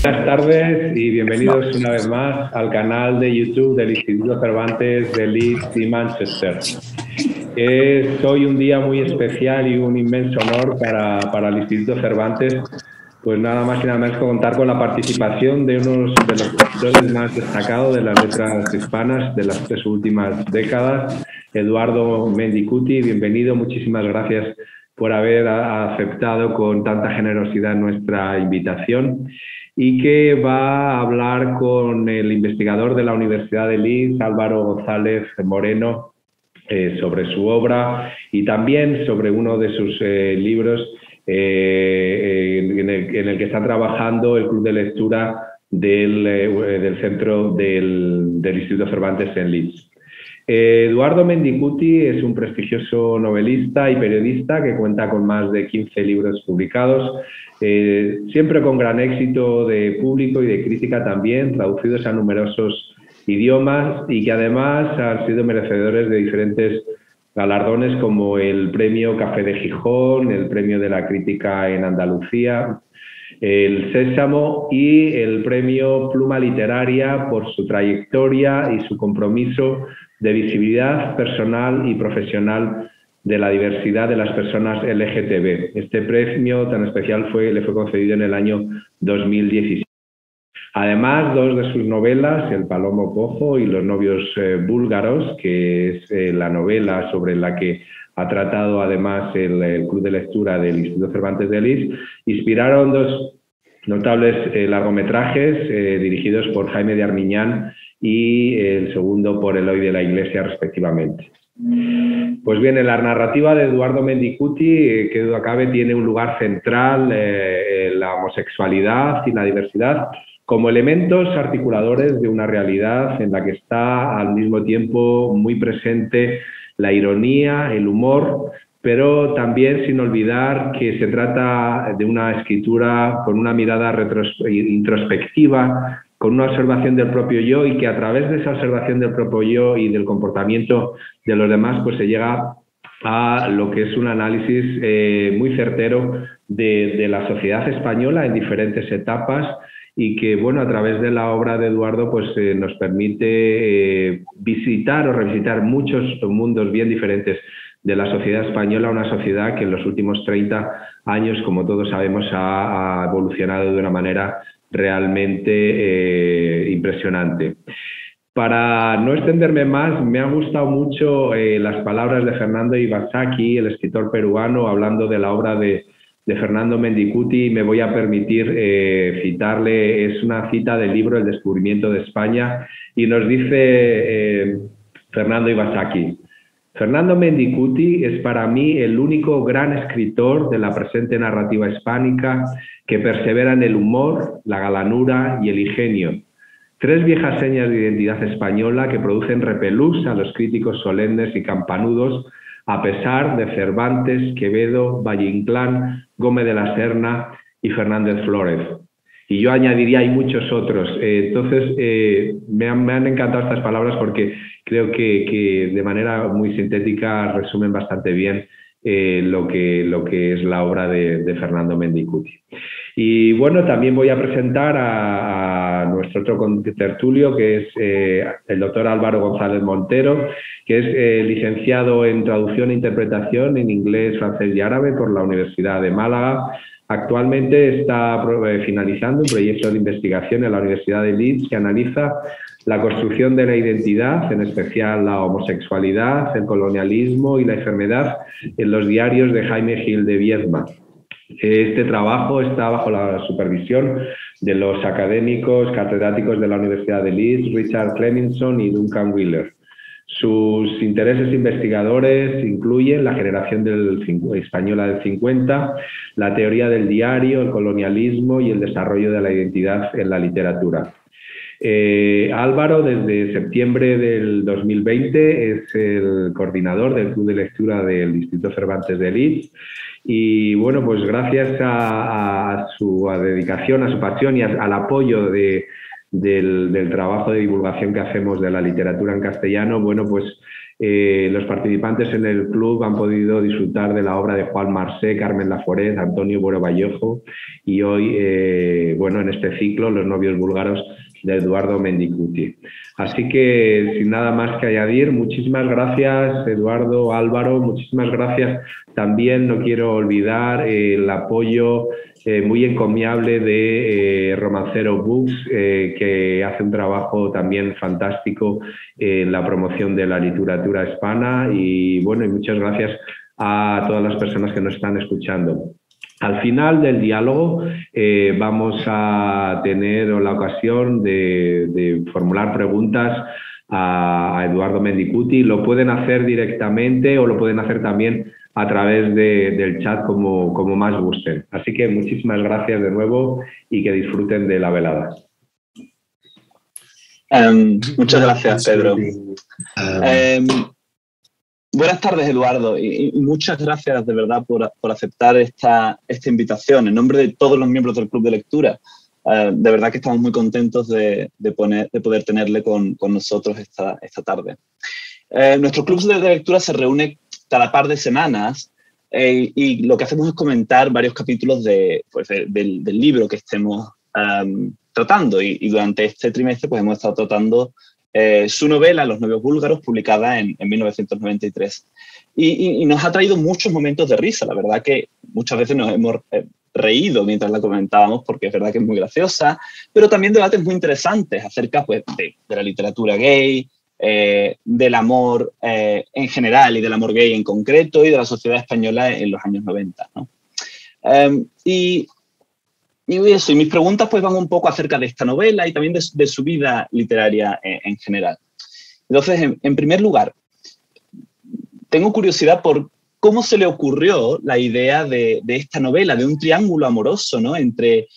Buenas tardes y bienvenidos una vez más al canal de YouTube del Instituto Cervantes de Leeds y Manchester. Es hoy un día muy especial y un inmenso honor para el Instituto Cervantes, pues nada más y nada menos contar con la participación de uno de los escritores más destacados de las letras hispanas de las 3 últimas décadas, Eduardo Mendicuti. Bienvenido, muchísimas gracias por haber aceptado con tanta generosidad nuestra invitación, y que va a hablar con el investigador de la Universidad de Leeds, Álvaro González Moreno, sobre su obra y también sobre uno de sus libros en el que está trabajando el Club de Lectura del Centro del Instituto Cervantes en Leeds. Eduardo Mendicuti es un prestigioso novelista y periodista que cuenta con más de 15 libros publicados, siempre con gran éxito de público y de crítica también, traducidos a numerosos idiomas, y que además han sido merecedores de diferentes galardones como el Premio Café de Gijón, el Premio de la Crítica en Andalucía, el Sésamo y el Premio Pluma Literaria por su trayectoria y su compromiso de visibilidad personal y profesional de la diversidad de las personas LGTB. Este premio tan especial le fue concedido en el año 2017. Además, 2 de sus novelas, El Palomo Cojo y Los novios búlgaros, que es la novela sobre la que ha tratado además el Club de Lectura del Instituto Cervantes de Leeds, inspiraron 2 notables largometrajes dirigidos por Jaime de Armiñán y el segundo por Eloy de la Iglesia, respectivamente. Pues bien, en la narrativa de Eduardo Mendicuti, que duda cabe, tiene un lugar central la homosexualidad y la diversidad como elementos articuladores de una realidad en la que está al mismo tiempo muy presente la ironía, el humor, pero también sin olvidar que se trata de una escritura con una mirada introspectiva, con una observación del propio yo, y que a través de esa observación del propio yo y del comportamiento de los demás, pues se llega a lo que es un análisis muy certero de la sociedad española en diferentes etapas, y que, bueno, a través de la obra de Eduardo pues nos permite visitar o revisitar muchos mundos bien diferentes de la sociedad española, una sociedad que en los últimos 30 años, como todos sabemos, ha evolucionado de una manera realmente impresionante. Para no extenderme más, me han gustado mucho las palabras de Fernando Iwasaki, el escritor peruano, hablando de la obra de Fernando Mendicuti. Me voy a permitir citarle. Es una cita del libro El descubrimiento de España, y nos dice Fernando Iwasaki: Fernando Mendicuti es para mí el único gran escritor de la presente narrativa hispánica que persevera en el humor, la galanura y el ingenio, 3 viejas señas de identidad española que producen repelús a los críticos solemnes y campanudos, a pesar de Cervantes, Quevedo, Valle Inclán, Gómez de la Serna y Fernández Flórez. Y yo añadiría, hay muchos otros. Entonces, me han encantado estas palabras porque creo que de manera muy sintética resumen bastante bien lo que es la obra de Fernando Mendicuti. Y bueno, también voy a presentar a nuestro otro contertulio, que es el doctor Álvaro González Montero, que es licenciado en Traducción e Interpretación en inglés, francés y árabe por la Universidad de Málaga. Actualmente está finalizando un proyecto de investigación en la Universidad de Leeds que analiza la construcción de la identidad, en especial la homosexualidad, el colonialismo y la enfermedad en los diarios de Jaime Gil de Viedma. Este trabajo está bajo la supervisión de los académicos catedráticos de la Universidad de Leeds, Richard Cleminson y Duncan Wheeler. Sus intereses investigadores incluyen la generación española del 50, la teoría del diario, el colonialismo y el desarrollo de la identidad en la literatura. Álvaro, desde septiembre del 2020, es el coordinador del Club de Lectura del Instituto Cervantes de Leeds. Y bueno, pues gracias a su dedicación, a su pasión y al apoyo del trabajo de divulgación que hacemos de la literatura en castellano, bueno, pues Los participantes en el club han podido disfrutar de la obra de Juan Marsé, Carmen Laforet, Antonio Buero Vallejo y hoy, bueno, en este ciclo, Los novios búlgaros de Eduardo Mendicuti. Así que, sin nada más que añadir, muchísimas gracias, Eduardo, Álvaro, muchísimas gracias. También no quiero olvidar el apoyo muy encomiable de Romancero Books, que hace un trabajo también fantástico en la promoción de la literatura hispana y, bueno, y muchas gracias a todas las personas que nos están escuchando. Al final del diálogo vamos a tener la ocasión de formular preguntas a Eduardo Mendicuti. Lo pueden hacer directamente o lo pueden hacer también a través del chat como más gusten. Así que muchísimas gracias de nuevo y que disfruten de la velada. Muchas gracias, Pedro. Buenas tardes, Eduardo, y muchas gracias de verdad por aceptar esta invitación. En nombre de todos los miembros del Club de Lectura, de verdad que estamos muy contentos de poder tenerle con nosotros esta tarde. Nuestro Club de Lectura se reúne cada par de semanas y lo que hacemos es comentar varios capítulos del libro que estemos tratando. Y durante este trimestre pues, hemos estado tratando su novela, Los novios búlgaros, publicada en 1993. Y nos ha traído muchos momentos de risa. La verdad que muchas veces nos hemos reído mientras la comentábamos porque es verdad que es muy graciosa, pero también debates muy interesantes acerca pues, de la literatura gay, del amor en general y del amor gay en concreto y de la sociedad española en los años 90, ¿no? Y mis preguntas pues van un poco acerca de esta novela y también de su vida literaria en general. Entonces, en primer lugar, tengo curiosidad por cómo se le ocurrió la idea de esta novela, de un triángulo amoroso, ¿no? Entre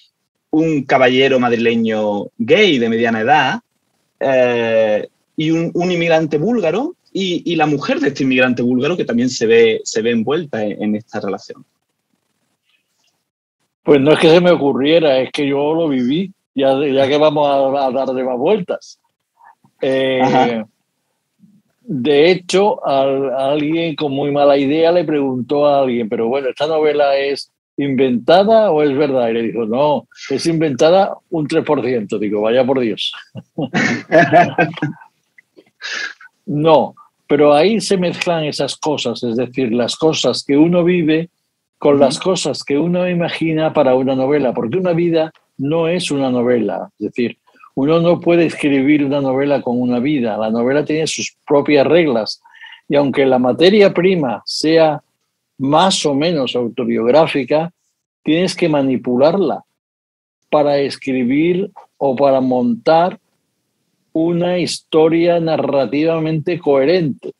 un caballero madrileño gay de mediana edad y un inmigrante búlgaro y la mujer de este inmigrante búlgaro que también se ve envuelta en esta relación. Pues no es que se me ocurriera, es que yo lo viví, ya que vamos a dar de más vueltas. De hecho, a alguien con muy mala idea le preguntó a alguien, pero bueno, ¿esta novela es inventada o es verdad? Y le dijo, no, es inventada un 3%. Digo, vaya por Dios. No, pero ahí se mezclan esas cosas, es decir, las cosas que uno vive con las cosas que uno imagina para una novela, porque una vida no es una novela, es decir, uno no puede escribir una novela con una vida, la novela tiene sus propias reglas y aunque la materia prima sea más o menos autobiográfica, tienes que manipularla para escribir o para montar una historia narrativamente coherente.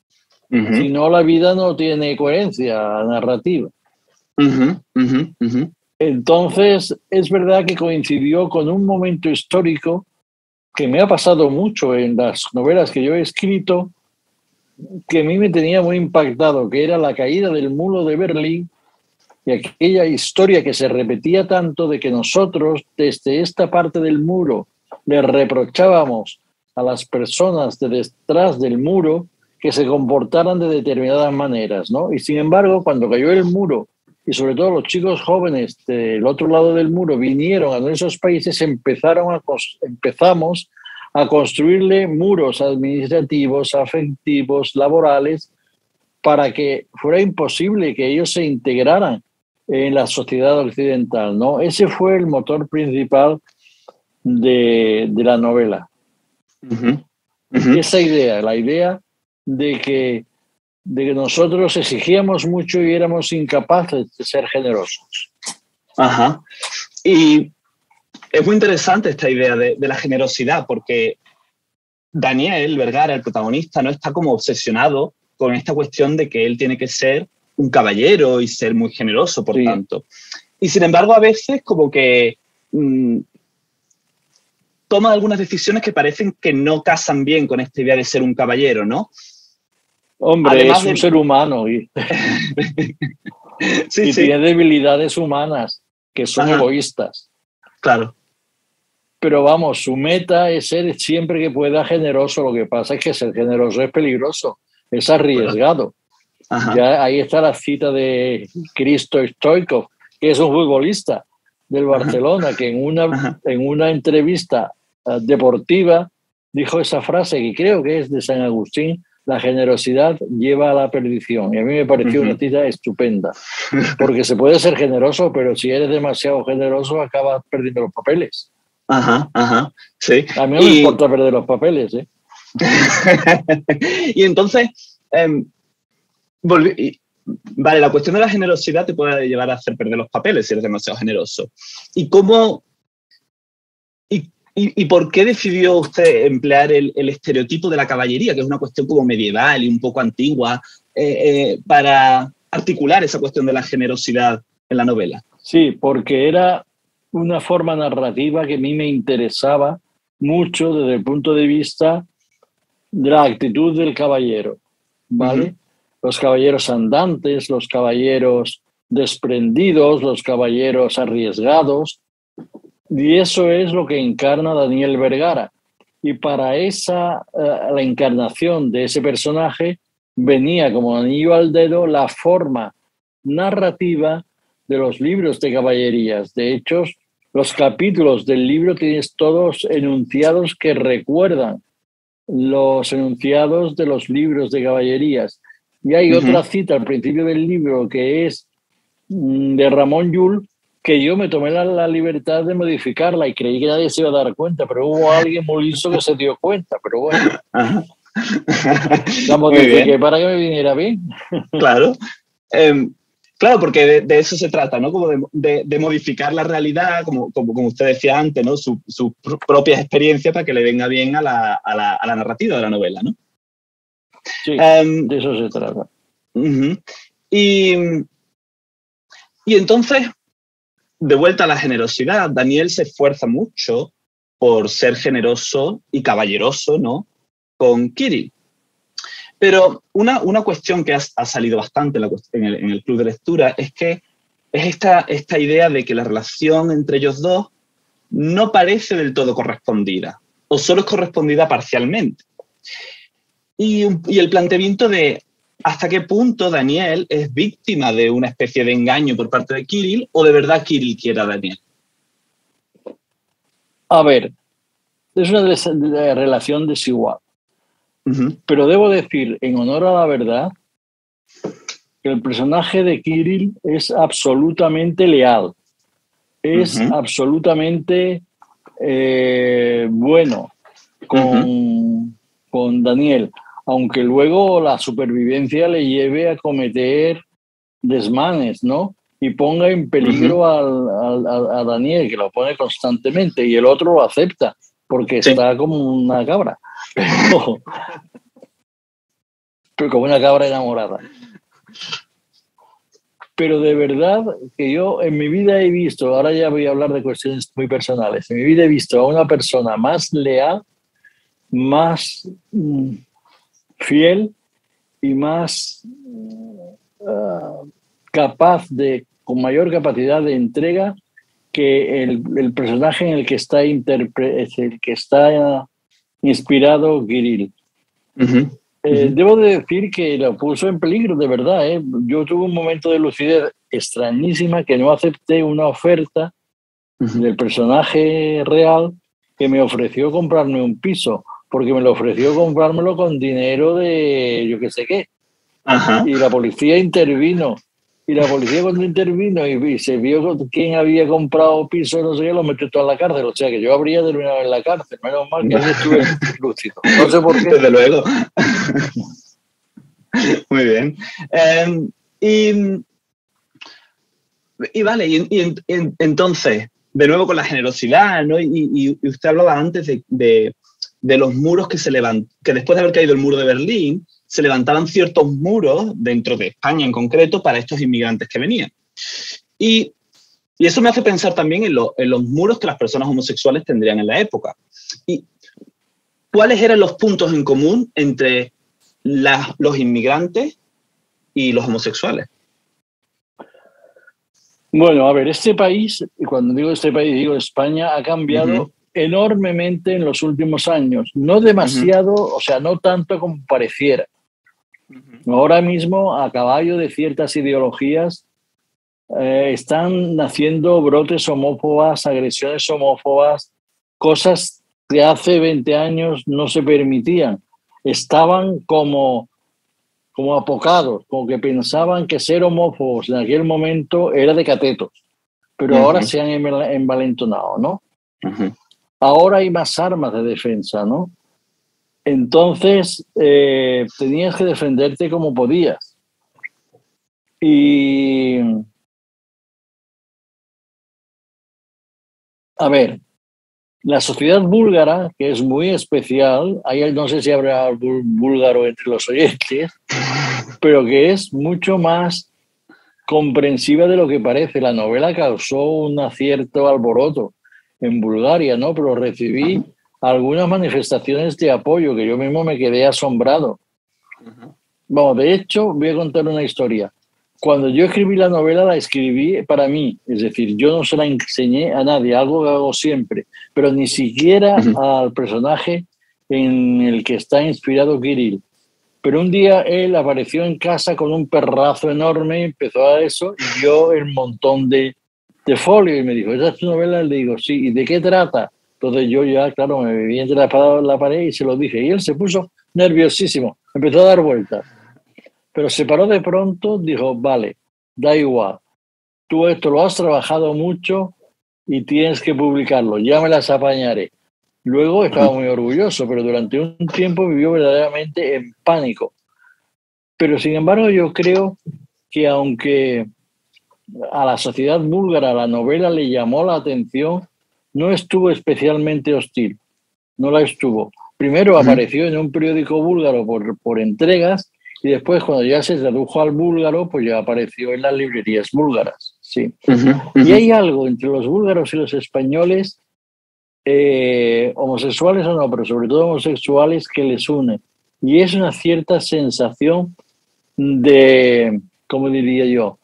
Si no, la vida no tiene coherencia narrativa. Entonces, es verdad que coincidió con un momento histórico que me ha pasado mucho en las novelas que yo he escrito, que a mí me tenía muy impactado, que era la caída del muro de Berlín y aquella historia que se repetía tanto de que nosotros, desde esta parte del muro, le reprochábamos a las personas de detrás del muro que se comportaran de determinadas maneras, ¿no? Y sin embargo, cuando cayó el muro, y sobre todo los chicos jóvenes del otro lado del muro vinieron a nuestros países, empezamos a construirle muros administrativos, afectivos, laborales, para que fuera imposible que ellos se integraran en la sociedad occidental, ¿no? Ese fue el motor principal de la novela. Esa idea, la idea de que nosotros exigíamos mucho y éramos incapaces de ser generosos. Y es muy interesante esta idea de la generosidad, porque Daniel Vergara, el protagonista, no está como obsesionado con esta cuestión de que él tiene que ser un caballero y ser muy generoso, por tanto. Y sin embargo, a veces como que toma algunas decisiones que parecen que no casan bien con esta idea de ser un caballero, ¿no? Hombre, además es un ser humano y tiene debilidades humanas que son egoístas. Claro. Pero vamos, su meta es ser siempre que pueda generoso. Lo que pasa es que ser generoso es peligroso, es arriesgado. Ajá. Ya ahí está la cita de Hristo Stoichkov, que es un futbolista del Barcelona, que en una entrevista deportiva dijo esa frase que creo que es de San Agustín: la generosidad lleva a la perdición. Y a mí me pareció una cita estupenda, porque se puede ser generoso, pero si eres demasiado generoso acabas perdiendo los papeles. Ajá, ajá, sí. A mí no me importa perder los papeles, ¿eh? Y entonces, vale, la cuestión de la generosidad te puede llevar a hacer perder los papeles si eres demasiado generoso. ¿Y cómo, y por qué decidió usted emplear el estereotipo de la caballería, que es una cuestión como medieval y un poco antigua, para articular esa cuestión de la generosidad en la novela? Sí, porque era una forma narrativa que a mí me interesaba mucho desde el punto de vista de la actitud del caballero, ¿vale? Los caballeros andantes, los caballeros desprendidos, los caballeros arriesgados, y eso es lo que encarna Daniel Vergara. Y para la encarnación de ese personaje venía como anillo al dedo la forma narrativa de los libros de caballerías. De hecho, los capítulos del libro tienes todos enunciados que recuerdan los enunciados de los libros de caballerías. Y hay otra cita al principio del libro que es de Ramón Llull, que yo me tomé la libertad de modificarla y creí que nadie se iba a dar cuenta, pero hubo alguien muy listo que se dio cuenta, pero bueno. La modifiqué para que me viniera bien. Claro. Claro, porque de eso se trata, ¿no? Como de modificar la realidad, como usted decía antes, ¿no? Sus propias experiencias para que le venga bien a la narrativa de la novela, ¿no? Sí, de eso se trata. Y entonces, de vuelta a la generosidad, Daniel se esfuerza mucho por ser generoso y caballeroso, ¿no? Con Kirill. Pero una cuestión que ha salido bastante en el club de lectura es que es esta idea de que la relación entre ellos dos no parece del todo correspondida, o solo es correspondida parcialmente. Y el planteamiento de hasta qué punto Daniel es víctima de una especie de engaño por parte de Kirill, o de verdad Kirill quiere a Daniel. A ver, es una relación desigual. Pero debo decir, en honor a la verdad, que el personaje de Kirill es absolutamente leal, es absolutamente bueno con Daniel, aunque luego la supervivencia le lleve a cometer desmanes, ¿no? Y ponga en peligro a Daniel, que lo pone constantemente, y el otro lo acepta, porque está como una cabra. Pero como una cabra enamorada. Pero de verdad que yo en mi vida he visto, ahora ya voy a hablar de cuestiones muy personales, en mi vida he visto a una persona más leal, más fiel y más capaz con mayor capacidad de entrega que el personaje en el que está inspirado Kirill. Debo de decir que lo puso en peligro, de verdad. Yo tuve un momento de lucidez extrañísima que no acepté una oferta del personaje real que me ofreció comprarme un piso, porque me lo ofreció comprármelo con dinero de yo qué sé qué. Y la policía intervino. Y la policía cuando intervino y se vio quién había comprado piso, no sé qué, lo metió todo a la cárcel. O sea que yo habría terminado en la cárcel. Menos mal que ahí estuve lúcido. No sé por qué. Desde luego. Muy bien. Y vale, y entonces, de nuevo con la generosidad, ¿no? Y usted hablaba antes de los muros que que después de haber caído el muro de Berlín, se levantaban ciertos muros dentro de España en concreto para estos inmigrantes que venían. Y eso me hace pensar también en los muros que las personas homosexuales tendrían en la época. ¿Y cuáles eran los puntos en común entre los inmigrantes y los homosexuales? Bueno, a ver, este país, y cuando digo este país, digo España, ha cambiado enormemente en los últimos años. No demasiado, o sea, no tanto como pareciera. Ahora mismo, a caballo de ciertas ideologías, están naciendo brotes homófobas, agresiones homófobas, cosas que hace 20 años no se permitían. Estaban como apocados, como que pensaban que ser homófobos en aquel momento era de catetos, pero ahora se han envalentonado, ¿no? Ahora hay más armas de defensa, ¿no? Entonces, tenías que defenderte como podías. Y, a ver, la sociedad búlgara, que es muy especial, no sé si habrá búlgaro entre los oyentes, pero que es mucho más comprensiva de lo que parece. La novela causó un cierto alboroto en Bulgaria, ¿no? Pero recibí algunas manifestaciones de apoyo que yo mismo me quedé asombrado. Bueno, de hecho, voy a contar una historia. Cuando yo escribí la novela, la escribí para mí, es decir, yo no se la enseñé a nadie, algo que hago siempre, pero ni siquiera al personaje en el que está inspirado Kirill. Pero un día él apareció en casa con un perrazo enorme, empezó a eso y vio el montón de folio y me dijo, ¿esa es tu novela? Le digo, sí. ¿Y de qué trata? Entonces yo ya, claro, me vi entre la espada en la pared y se lo dije. Y él se puso nerviosísimo, empezó a dar vueltas. Pero se paró de pronto, dijo, vale, da igual, tú esto lo has trabajado mucho y tienes que publicarlo, ya me las apañaré. Luego estaba muy orgulloso, pero durante un tiempo vivió verdaderamente en pánico. Pero sin embargo yo creo que aunque a la sociedad búlgara la novela le llamó la atención, no estuvo especialmente hostil, no la estuvo. Primero apareció en un periódico búlgaro por entregas y después cuando ya se tradujo al búlgaro, pues ya apareció en las librerías búlgaras. Sí. Y hay algo entre los búlgaros y los españoles, homosexuales o no, pero sobre todo homosexuales, que les une. Y es una cierta sensación de, ¿cómo diría yo?,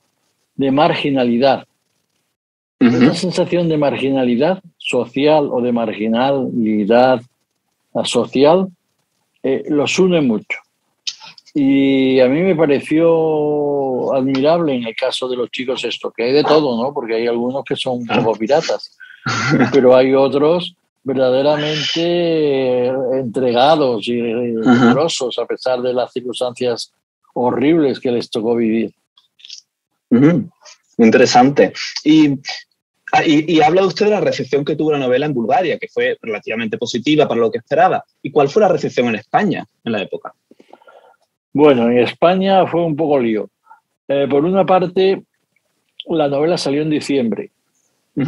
de marginalidad. Una sensación de marginalidad social o de marginalidad social los une mucho. Y a mí me pareció admirable en el caso de los chicos esto, que hay de todo, ¿no? Porque hay algunos que son un poco piratas, pero hay otros verdaderamente entregados y generosos a pesar de las circunstancias horribles que les tocó vivir. Interesante. Y habla usted de la recepción que tuvo la novela en Bulgaria, que fue relativamente positiva para lo que esperaba. ¿Y cuál fue la recepción en España en la época? Bueno, en España fue un poco lío. Por una parte, la novela salió en diciembre.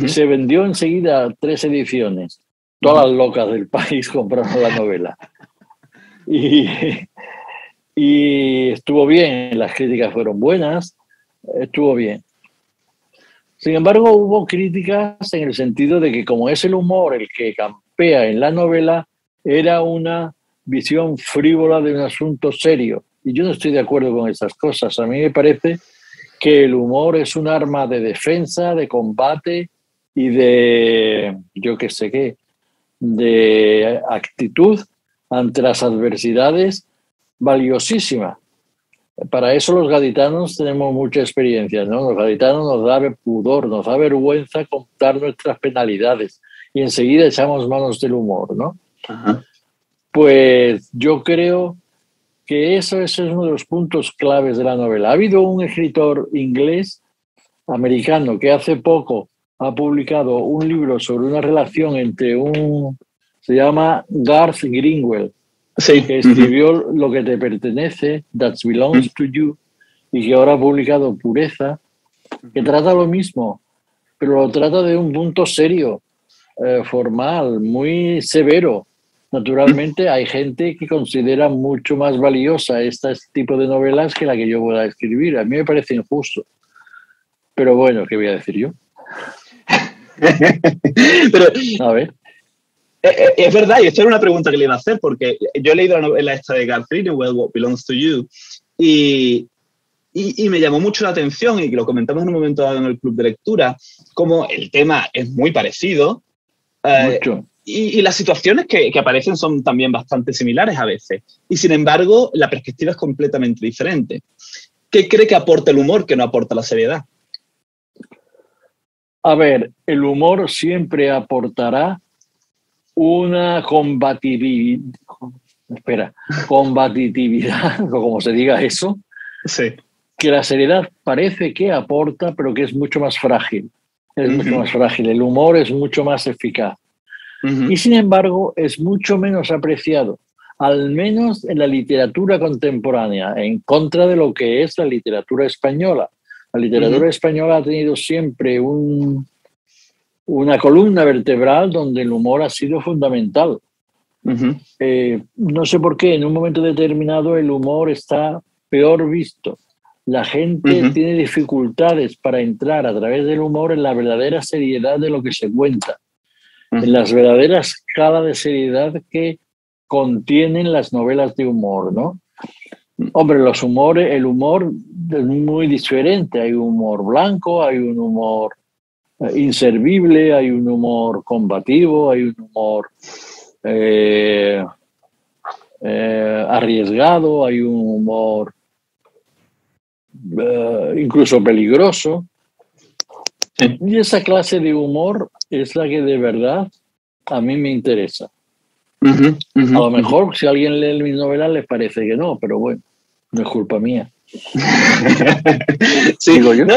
Se vendió enseguida 3 ediciones. Todas las locas del país compraron la novela. Y estuvo bien, las críticas fueron buenas, estuvo bien. Sin embargo, hubo críticas en el sentido de que como es el humor el que campea en la novela, era una visión frívola de un asunto serio. Y yo no estoy de acuerdo con esas cosas. A mí me parece que el humor es un arma de defensa, de combate y de, yo qué sé qué, de actitud ante las adversidades valiosísima. Para eso los gaditanos tenemos mucha experiencia, ¿no? Los gaditanos nos da pudor, nos da vergüenza contar nuestras penalidades y enseguida echamos manos del humor, ¿no? Pues yo creo que ese es uno de los puntos claves de la novela. Ha habido un escritor inglés, americano, que hace poco ha publicado un libro sobre una relación entre se llama Garth Greenwell, sí, que escribió Lo que te pertenece, That Belongs to You, y que ahora ha publicado Pureza, que trata lo mismo, pero lo trata de un punto serio, formal, muy severo. Naturalmente hay gente que considera mucho más valiosa este tipo de novelas que la que yo pueda escribir. A mí me parece injusto. Pero bueno, ¿qué voy a decir yo? Pero, a ver. Es verdad, y esta era una pregunta que le iba a hacer, porque yo he leído la novela esta de Garth Greenwell, What Belongs to You, y me llamó mucho la atención, y lo comentamos en un momento dado en el club de lectura, como el tema es muy parecido. Mucho. Y las situaciones que aparecen son también bastante similares a veces. Y sin embargo, la perspectiva es completamente diferente. ¿Qué cree que aporta el humor que no aporta la seriedad? A ver, el humor siempre aportará una combatividad, o como se diga eso, Sí. que la seriedad parece que aporta, pero que es mucho más frágil. Es mucho más frágil. El humor es mucho más eficaz. Y sin embargo, es mucho menos apreciado, al menos en la literatura contemporánea, en contra de lo que es la literatura española. La literatura española ha tenido siempre una columna vertebral donde el humor ha sido fundamental. No sé por qué, en un momento determinado el humor está peor visto. La gente tiene dificultades para entrar a través del humor en la verdadera seriedad de lo que se cuenta, en las verdaderas escalas de seriedad que contienen las novelas de humor, ¿no? Hombre, el humor es muy diferente. Hay un humor blanco, hay un humor inservible, hay un humor combativo, hay un humor arriesgado, hay un humor incluso peligroso. Sí. Y esa clase de humor es la que de verdad a mí me interesa. A lo mejor si alguien lee mis novelas les parece que no, pero bueno, no es culpa mía. Sí, digo yo. No,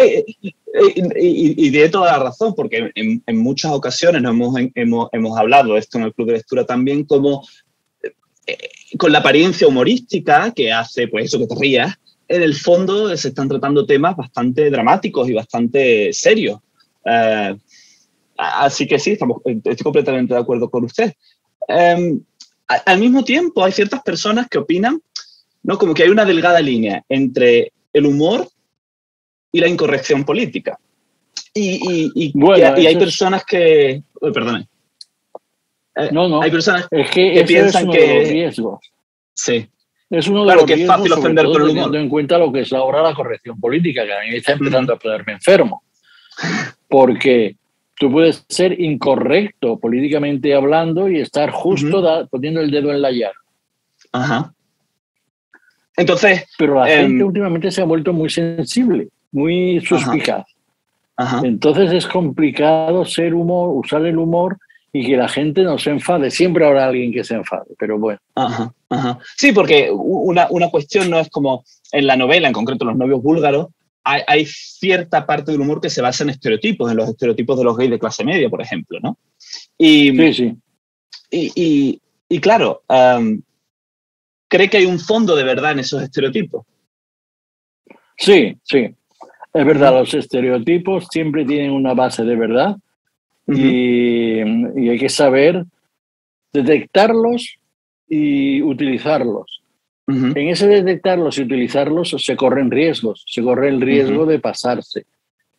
y tiene toda la razón, porque en muchas ocasiones hemos hablado esto en el Club de Lectura también, como con la apariencia humorística que hace pues eso que te rías, en el fondo se están tratando temas bastante dramáticos y bastante serios. Así que sí, estoy completamente de acuerdo con usted. Al mismo tiempo, hay ciertas personas que opinan, ¿no?, como que hay una delgada línea entre el humor y la incorrección política. Y hay personas que... perdone. No. Hay personas es que piensan es uno que... de los riesgos. Sí. Es uno de claro, los que riesgos, es fácil ofender con el humor. Teniendo en cuenta lo que es ahora la corrección política, que a mí me está empezando a ponerme enfermo. Porque tú puedes ser incorrecto políticamente hablando y estar justo poniendo el dedo en la llaga. Ajá. Entonces... Pero la gente últimamente se ha vuelto muy sensible, muy suspicaz. Ajá. Entonces es complicado usar el humor y que la gente no se enfade. Siempre habrá alguien que se enfade, pero bueno. Ajá. Sí, porque una cuestión no es como en la novela, en concreto Los novios búlgaros, hay cierta parte del humor que se basa en estereotipos, en los estereotipos de los gays de clase media, por ejemplo, ¿no? Sí. Y claro, ¿cree que hay un fondo de verdad en esos estereotipos? Sí. Es verdad, los estereotipos siempre tienen una base de verdad y hay que saber detectarlos y utilizarlos. En ese detectarlos y utilizarlos se corren riesgos. Se corre el riesgo de pasarse.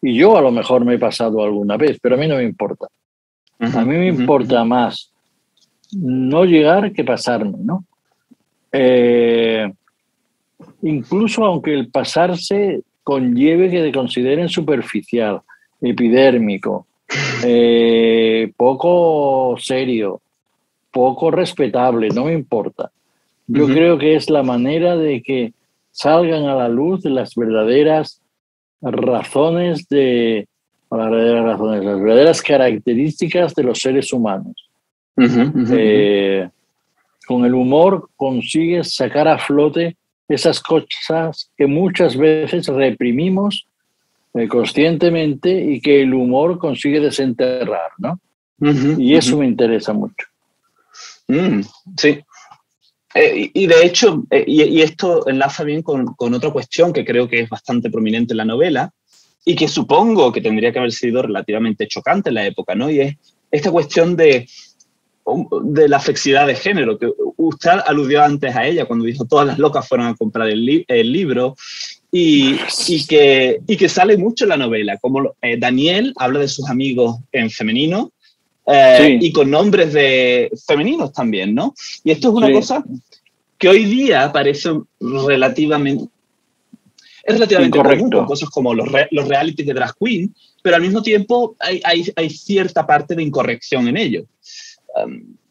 Y yo a lo mejor me he pasado alguna vez, pero a mí no me importa. A mí me importa más no llegar que pasarme, ¿no? Incluso aunque el pasarse conlleve que te consideren superficial, epidérmico, poco serio, poco respetable, no me importa. Yo creo que es la manera de que salgan a la luz las verdaderas razones las verdaderas características de los seres humanos. Con el humor consigues sacar a flote esas cosas que muchas veces reprimimos conscientemente y que el humor consigue desenterrar, ¿no? Y eso me interesa mucho. Sí. Y de hecho, y esto enlaza bien con otra cuestión que creo que es bastante prominente en la novela y que supongo que tendría que haber sido relativamente chocante en la época, ¿no? Y es esta cuestión de la flexibilidad de género, que usted aludió antes a ella cuando dijo todas las locas fueron a comprar el libro y que sale mucho en la novela, como Daniel habla de sus amigos en femenino y con nombres femeninos también, ¿no? Y esto es una cosa que hoy día parece relativamente común, con cosas como los realities de drag queen, pero al mismo tiempo hay cierta parte de incorrección en ello.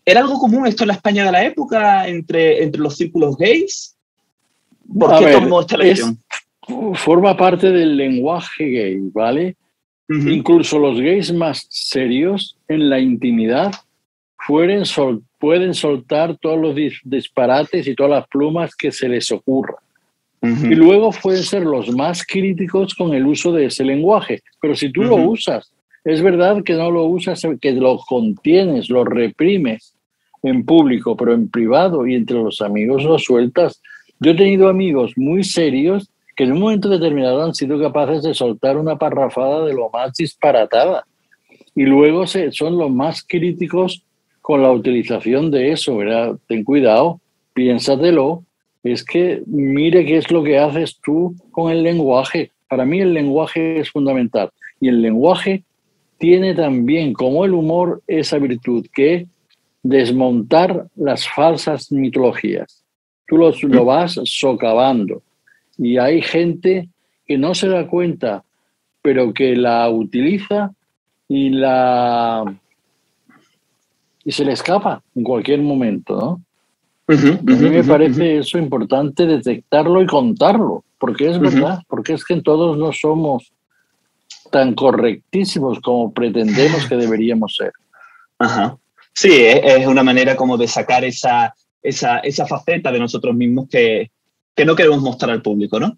¿Era algo común esto en la España de la época entre los círculos gays? ¿Por qué tomó esta elección? Forma parte del lenguaje gay, ¿vale? Incluso los gays más serios en la intimidad pueden soltar todos los disparates y todas las plumas que se les ocurra. Y luego pueden ser los más críticos con el uso de ese lenguaje. Pero si tú lo usas, es verdad que no lo usas, que lo contienes, lo reprimes en público, pero en privado y entre los amigos lo sueltas. Yo he tenido amigos muy serios que en un momento determinado han sido capaces de soltar una parrafada de lo más disparatada. Y luego son los más críticos con la utilización de eso, ¿verdad? Ten cuidado, piénsatelo. Es que mire qué es lo que haces tú con el lenguaje. Para mí el lenguaje es fundamental. Y el lenguaje tiene también, como el humor, esa virtud que es desmontar las falsas mitologías. Tú lo vas socavando. Y hay gente que no se da cuenta, pero que la utiliza y se le escapa en cualquier momento, ¿no? A mí me parece eso importante, detectarlo y contarlo, porque es verdad, porque es que todos no somos tan correctísimos como pretendemos que deberíamos ser. Sí, es una manera como de sacar esa faceta de nosotros mismos que no queremos mostrar al público, ¿no?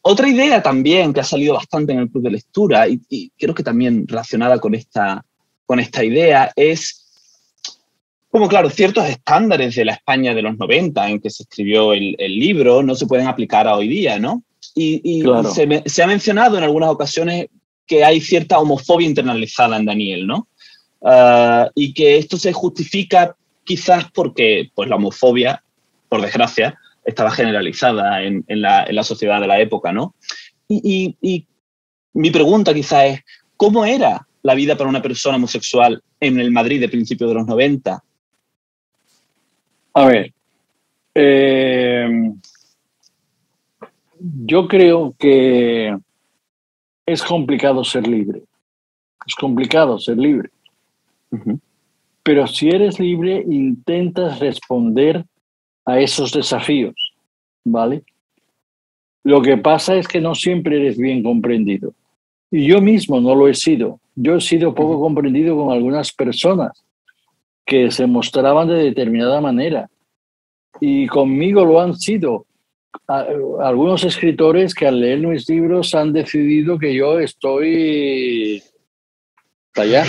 Otra idea también que ha salido bastante en el Club de Lectura, y creo que también relacionada con esta idea, es como, claro, ciertos estándares de la España de los 90 en que se escribió el libro no se pueden aplicar a hoy día, ¿no? Y claro, se ha mencionado en algunas ocasiones que hay cierta homofobia internalizada en Daniel, ¿no? Y que esto se justifica quizás porque pues, la homofobia, por desgracia, estaba generalizada en la sociedad de la época, ¿no? Y mi pregunta quizás es, ¿cómo era la vida para una persona homosexual en el Madrid de principios de los 90? A ver, yo creo que es complicado ser libre. Es complicado ser libre. Pero si eres libre, intentas responder a esos desafíos, ¿vale? Lo que pasa es que no siempre eres bien comprendido. Y yo mismo no lo he sido. Yo he sido poco comprendido con algunas personas que se mostraban de determinada manera. Y conmigo lo han sido algunos escritores que al leer mis libros han decidido que yo estoy allá.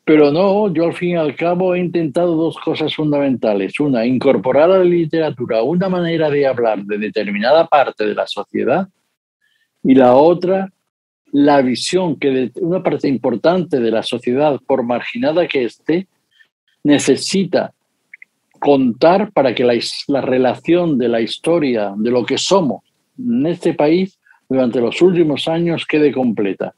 Pero no, yo al fin y al cabo he intentado dos cosas fundamentales. Una, incorporar a la literatura una manera de hablar de determinada parte de la sociedad. Y la otra, la visión que una parte importante de la sociedad, por marginada que esté, necesita contar para que la relación de la historia, de lo que somos en este país durante los últimos años quede completa.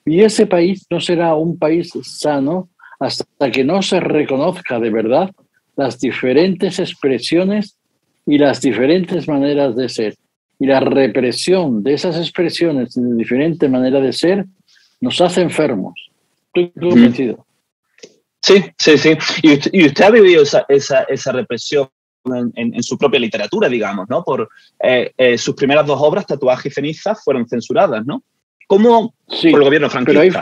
Y ese país no será un país sano hasta que no se reconozca de verdad las diferentes expresiones y las diferentes maneras de ser. Y la represión de esas expresiones de diferente manera de ser nos hace enfermos. Estoy convencido. Sí. Y usted ha vivido esa represión en su propia literatura, digamos, ¿no? Por sus primeras dos obras, Tatuaje y Ceniza, fueron censuradas, ¿no? ¿Cómo? Sí, por el gobierno franquista.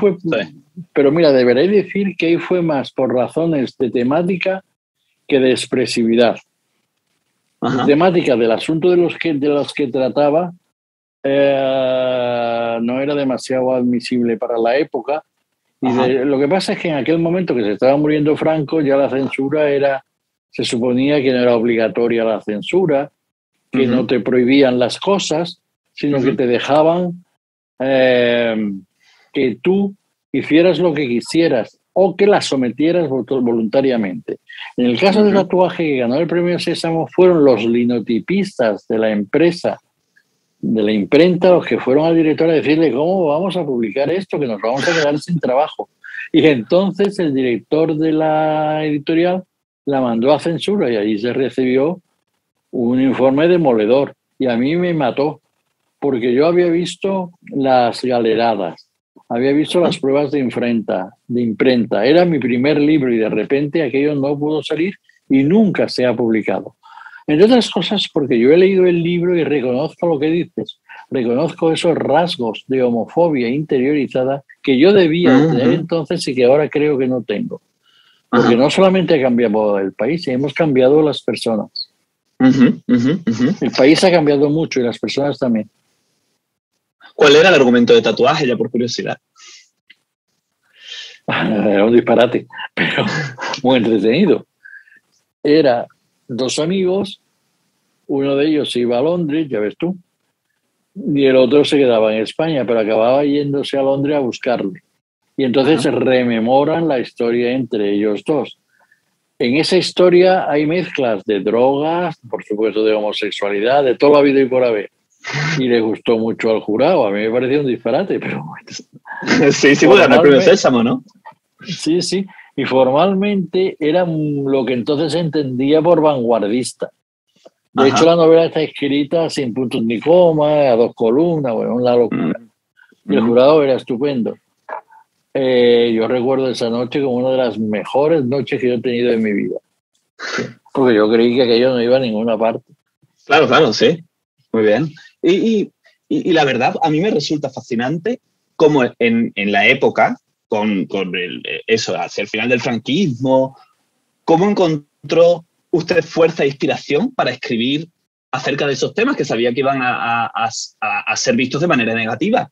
Pero mira, deberé decir que ahí fue más por razones de temática que de expresividad. La temática del asunto de los que trataba no era demasiado admisible para la época. Y lo que pasa es que en aquel momento que se estaba muriendo Franco, ya la censura se suponía que no era obligatoria la censura, que no te prohibían las cosas, sino que te dejaban que tú hicieras lo que quisieras o que la sometieras voluntariamente. En el caso del Tatuaje, que ganó el premio Sésamo, fueron los linotipistas de la empresa, de la imprenta, los que fueron al director a decirle cómo vamos a publicar esto, que nos vamos a quedar sin trabajo. Y entonces el director de la editorial la mandó a censura y allí se recibió un informe demoledor. Y a mí me mató, porque yo había visto las galeradas, había visto las pruebas de imprenta. Era mi primer libro y de repente aquello no pudo salir y nunca se ha publicado. Entre otras cosas porque yo he leído el libro y reconozco lo que dices. Reconozco esos rasgos de homofobia interiorizada que yo debía tener entonces y que ahora creo que no tengo. Porque no solamente ha cambiado el país, hemos cambiado las personas. El país ha cambiado mucho y las personas también. ¿Cuál era el argumento de tatuaje, ya por curiosidad? Era un disparate, pero muy entretenido. Era 2 amigos, uno de ellos se iba a Londres, ya ves tú, y el otro se quedaba en España, pero acababa yéndose a Londres a buscarle. Y entonces rememoran la historia entre ellos dos. En esa historia hay mezclas de drogas, por supuesto de homosexualidad, de toda la vida y por haber. Y le gustó mucho al jurado. A mí me pareció un disparate, pero bueno. Sí, puede ganar el premio Sésamo, ¿no? Sí, sí. Y formalmente era lo que entonces se entendía por vanguardista. De hecho, la novela está escrita sin puntos ni comas, a 2 columnas, bueno, una locura. Y el jurado era estupendo. Yo recuerdo esa noche como una de las mejores noches que yo he tenido en mi vida. Sí. Porque yo creí que aquello no iba a ninguna parte. Claro, sí. Muy bien. Y la verdad, a mí me resulta fascinante cómo en la época, con eso, hacia el final del franquismo, cómo encontró usted fuerza e inspiración para escribir acerca de esos temas que sabía que iban a ser vistos de manera negativa.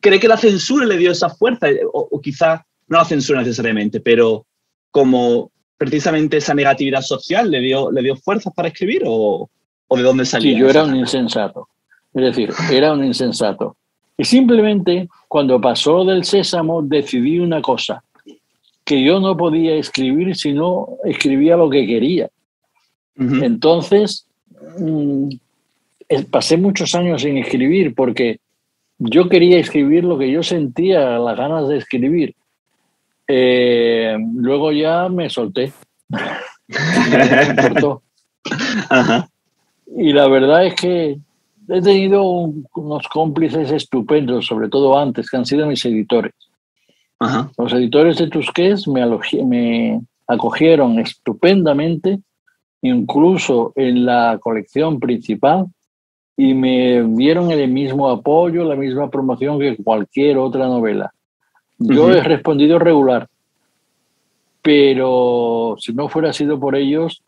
¿Cree que la censura le dio esa fuerza? O quizá no la censura necesariamente, pero como precisamente esa negatividad social le dio fuerzas para escribir, ¿o de dónde salía? Sí, yo era un insensato. Es decir, era un insensato. Y simplemente, cuando pasó del Sésamo, decidí una cosa, que yo no podía escribir si no escribía lo que quería. Entonces, pasé muchos años sin escribir porque yo quería escribir lo que yo sentía, las ganas de escribir. Luego ya me solté. Me importó. Y la verdad es que he tenido unos cómplices estupendos, sobre todo antes, que han sido mis editores. Los editores de Tusquets me acogieron estupendamente, incluso en la colección principal, y me dieron el mismo apoyo, la misma promoción que cualquier otra novela. Yo he respondido regular, pero si no fuera sido por ellos,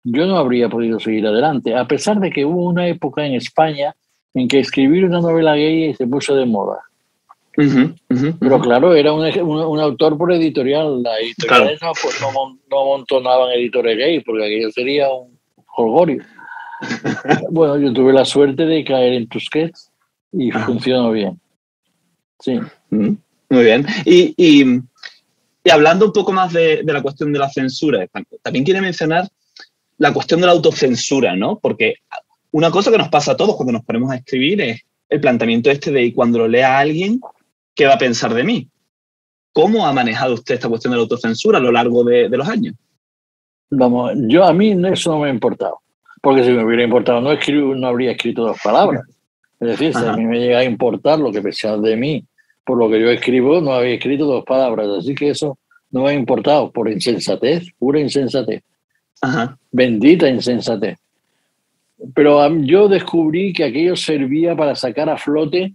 yo no habría podido seguir adelante, a pesar de que hubo una época en España en que escribir una novela gay se puso de moda. Pero claro, era un autor por editorial. Las editoriales no amontonaban editores gays, porque aquello sería un jolgorio. Bueno, yo tuve la suerte de caer en Tusquets y funcionó bien. Sí. Muy bien. Y hablando un poco más de la cuestión de la censura, también quiere mencionar la cuestión de la autocensura, ¿no? Porque una cosa que nos pasa a todos cuando nos ponemos a escribir es el planteamiento de cuando lo lea alguien, ¿qué va a pensar de mí? ¿Cómo ha manejado usted esta cuestión de la autocensura a lo largo de los años? Vamos, a mí eso no me ha importado. Porque si me hubiera importado no habría escrito 2 palabras. Es decir, si a mí me llega a importar lo que pensaban de mí por lo que yo escribo, no había escrito 2 palabras. Así que eso no me ha importado por insensatez, pura insensatez. Bendita insensatez. Pero yo descubrí que aquello servía para sacar a flote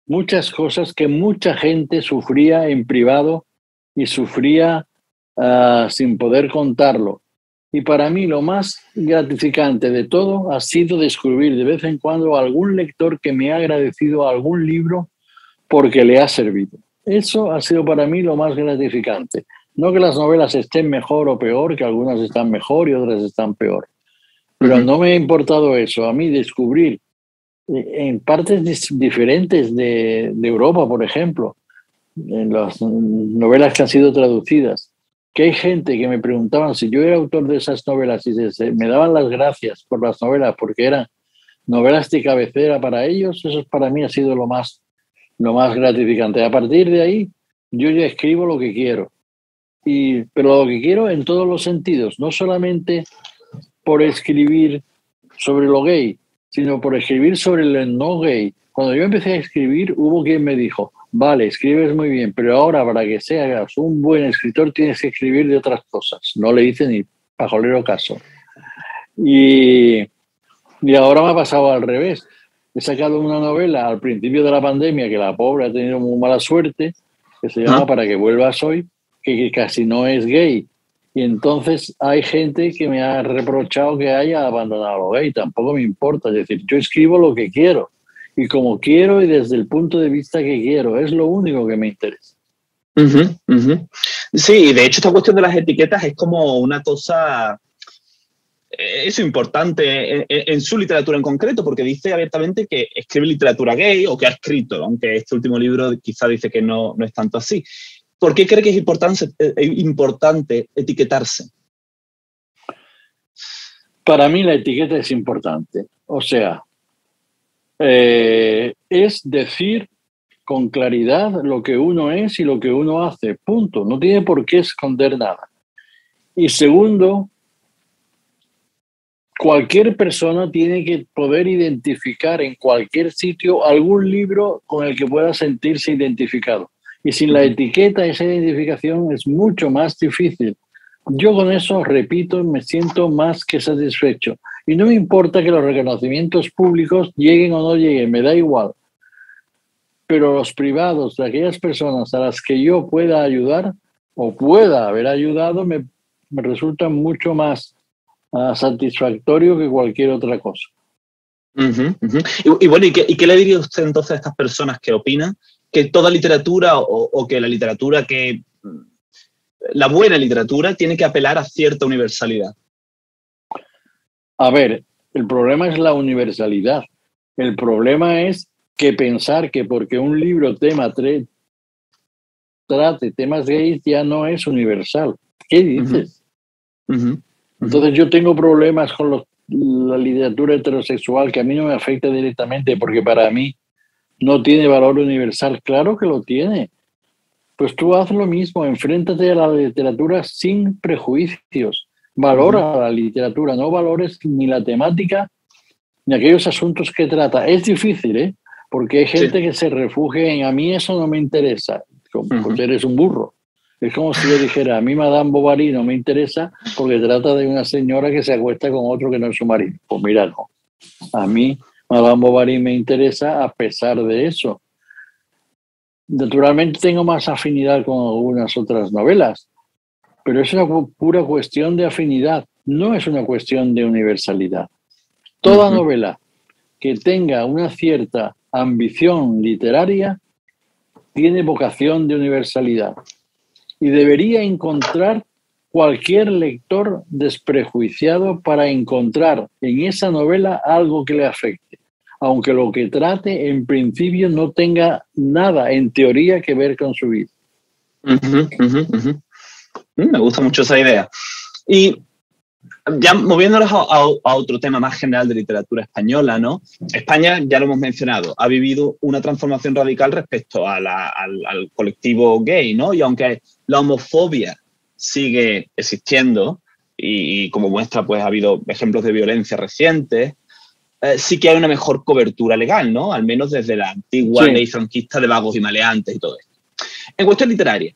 muchas cosas que mucha gente sufría en privado y sufría sin poder contarlo. Y para mí lo más gratificante de todo ha sido descubrir de vez en cuando a algún lector que me ha agradecido algún libro porque le ha servido. Eso ha sido para mí lo más gratificante. No que las novelas estén mejor o peor, que algunas están mejor y otras están peor. Pero no me ha importado eso. A mí descubrir en partes diferentes de Europa, por ejemplo, en las novelas que han sido traducidas, que hay gente que me preguntaban si yo era autor de esas novelas y me daban las gracias por las novelas porque eran novelas de cabecera para ellos. Eso para mí ha sido lo más gratificante. A partir de ahí, yo ya escribo lo que quiero. Pero lo que quiero en todos los sentidos, no solamente por escribir sobre lo gay, sino por escribir sobre lo no gay. Cuando yo empecé a escribir, hubo quien me dijo, vale, escribes muy bien, pero ahora para que seas un buen escritor tienes que escribir de otras cosas. No le hice ni pajolero caso. Y ahora me ha pasado al revés. He sacado una novela al principio de la pandemia que la pobre ha tenido muy mala suerte, que se llama Para que vuelvas hoy, que casi no es gay. Y entonces hay gente que me ha reprochado que haya abandonado lo gay. Tampoco me importa. Es decir, yo escribo lo que quiero y como quiero y desde el punto de vista que quiero. Es lo único que me interesa. Sí, de hecho esta cuestión de las etiquetas es como una cosa... Eso importante en su literatura en concreto, porque dice abiertamente que escribe literatura gay o que ha escrito, aunque este último libro quizá dice que no es tanto así. ¿Por qué cree que es importante etiquetarse? Para mí la etiqueta es importante. O sea, es decir con claridad lo que uno es y lo que uno hace. Punto. No tiene por qué esconder nada. Y segundo, cualquier persona tiene que poder identificar en cualquier sitio algún libro con el que pueda sentirse identificado. Y sin la etiqueta, esa identificación es mucho más difícil. Yo con eso, repito, me siento más que satisfecho. Y no me importa que los reconocimientos públicos lleguen o no lleguen, me da igual. Pero los privados de aquellas personas a las que yo pueda ayudar o pueda haber ayudado me resultan mucho más satisfactorio que cualquier otra cosa. Y bueno, ¿y qué le diría usted entonces a estas personas que opinan que toda literatura o que la literatura la buena literatura tiene que apelar a cierta universalidad? A ver, el problema es la universalidad. El problema es que pensar que porque un libro trate temas gays ya no es universal. ¿Qué dices? Entonces yo tengo problemas con la literatura heterosexual que a mí no me afecta directamente porque para mí no tiene valor universal. Claro que lo tiene. Pues tú haz lo mismo, enfréntate a la literatura sin prejuicios. Valora la literatura, no valores ni la temática ni aquellos asuntos que trata. Es difícil, ¿eh? Porque hay gente que se refugia en a mí eso no me interesa. Pues eres un burro. Es como si yo dijera, a mí Madame Bovary no me interesa porque trata de una señora que se acuesta con otro que no es su marido. Pues mira, no. A mí Madame Bovary me interesa a pesar de eso. Naturalmente tengo más afinidad con algunas otras novelas, pero es una pura cuestión de afinidad, no es una cuestión de universalidad. Toda novela que tenga una cierta ambición literaria tiene vocación de universalidad y debería encontrar cualquier lector desprejuiciado para encontrar en esa novela algo que le afecte, aunque lo que trate en principio no tenga nada en teoría que ver con su vida. Me gusta mucho esa idea. Y ya moviéndonos a otro tema más general de literatura española, ¿no? España, ya lo hemos mencionado, ha vivido una transformación radical respecto al colectivo gay, ¿no? Y aunque la homofobia sigue existiendo y como muestra, pues ha habido ejemplos de violencia recientes, sí que hay una mejor cobertura legal, ¿no? Al menos desde la antigua ley franquista de vagos y maleantes y todo esto. En cuestión literaria,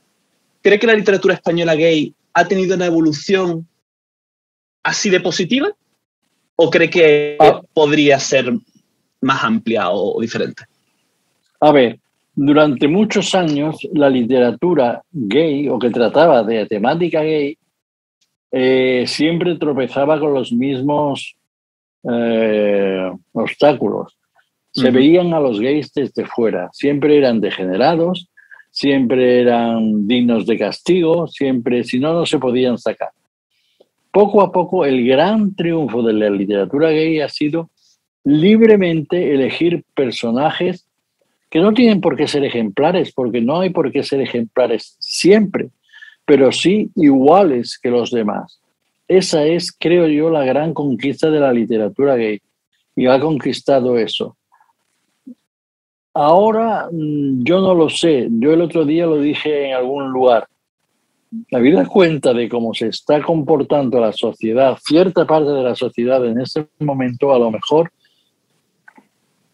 ¿cree que la literatura española gay ha tenido una evolución así de positiva? ¿O cree que podría ser más amplia o diferente? A ver, durante muchos años la literatura gay o que trataba de temática gay siempre tropezaba con los mismos obstáculos. Se veían a los gays desde fuera. Siempre eran degenerados, siempre eran dignos de castigo, siempre, si no, no se podían sacar. Poco a poco, el gran triunfo de la literatura gay ha sido libremente elegir personajes que no tienen por qué ser ejemplares, porque no hay por qué ser ejemplares siempre, pero sí iguales que los demás. Esa es, creo yo, la gran conquista de la literatura gay, y ha conquistado eso. Ahora, yo no lo sé, yo el otro día lo dije en algún lugar. La vida cuenta de cómo se está comportando la sociedad, cierta parte de la sociedad en este momento, a lo mejor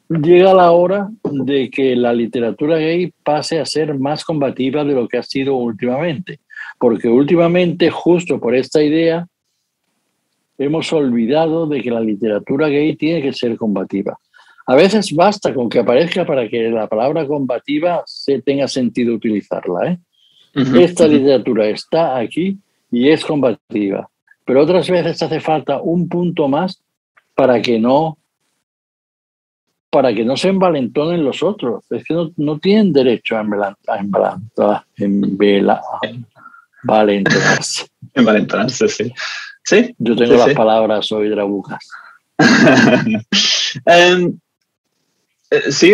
llega la hora de que la literatura gay pase a ser más combativa de lo que ha sido últimamente. Porque últimamente, justo por esta idea, hemos olvidado de que la literatura gay tiene que ser combativa. A veces basta con que aparezca para que la palabra combativa se tenga sentido utilizarla, ¿eh? Esta literatura está aquí y es combativa. Pero otras veces hace falta un punto más para que no se envalentonen los otros. Es que no tienen derecho a envalentonarse. Envalentonarse, sí. ¿Sí? Yo tengo las palabras hoy drabucas. Sí,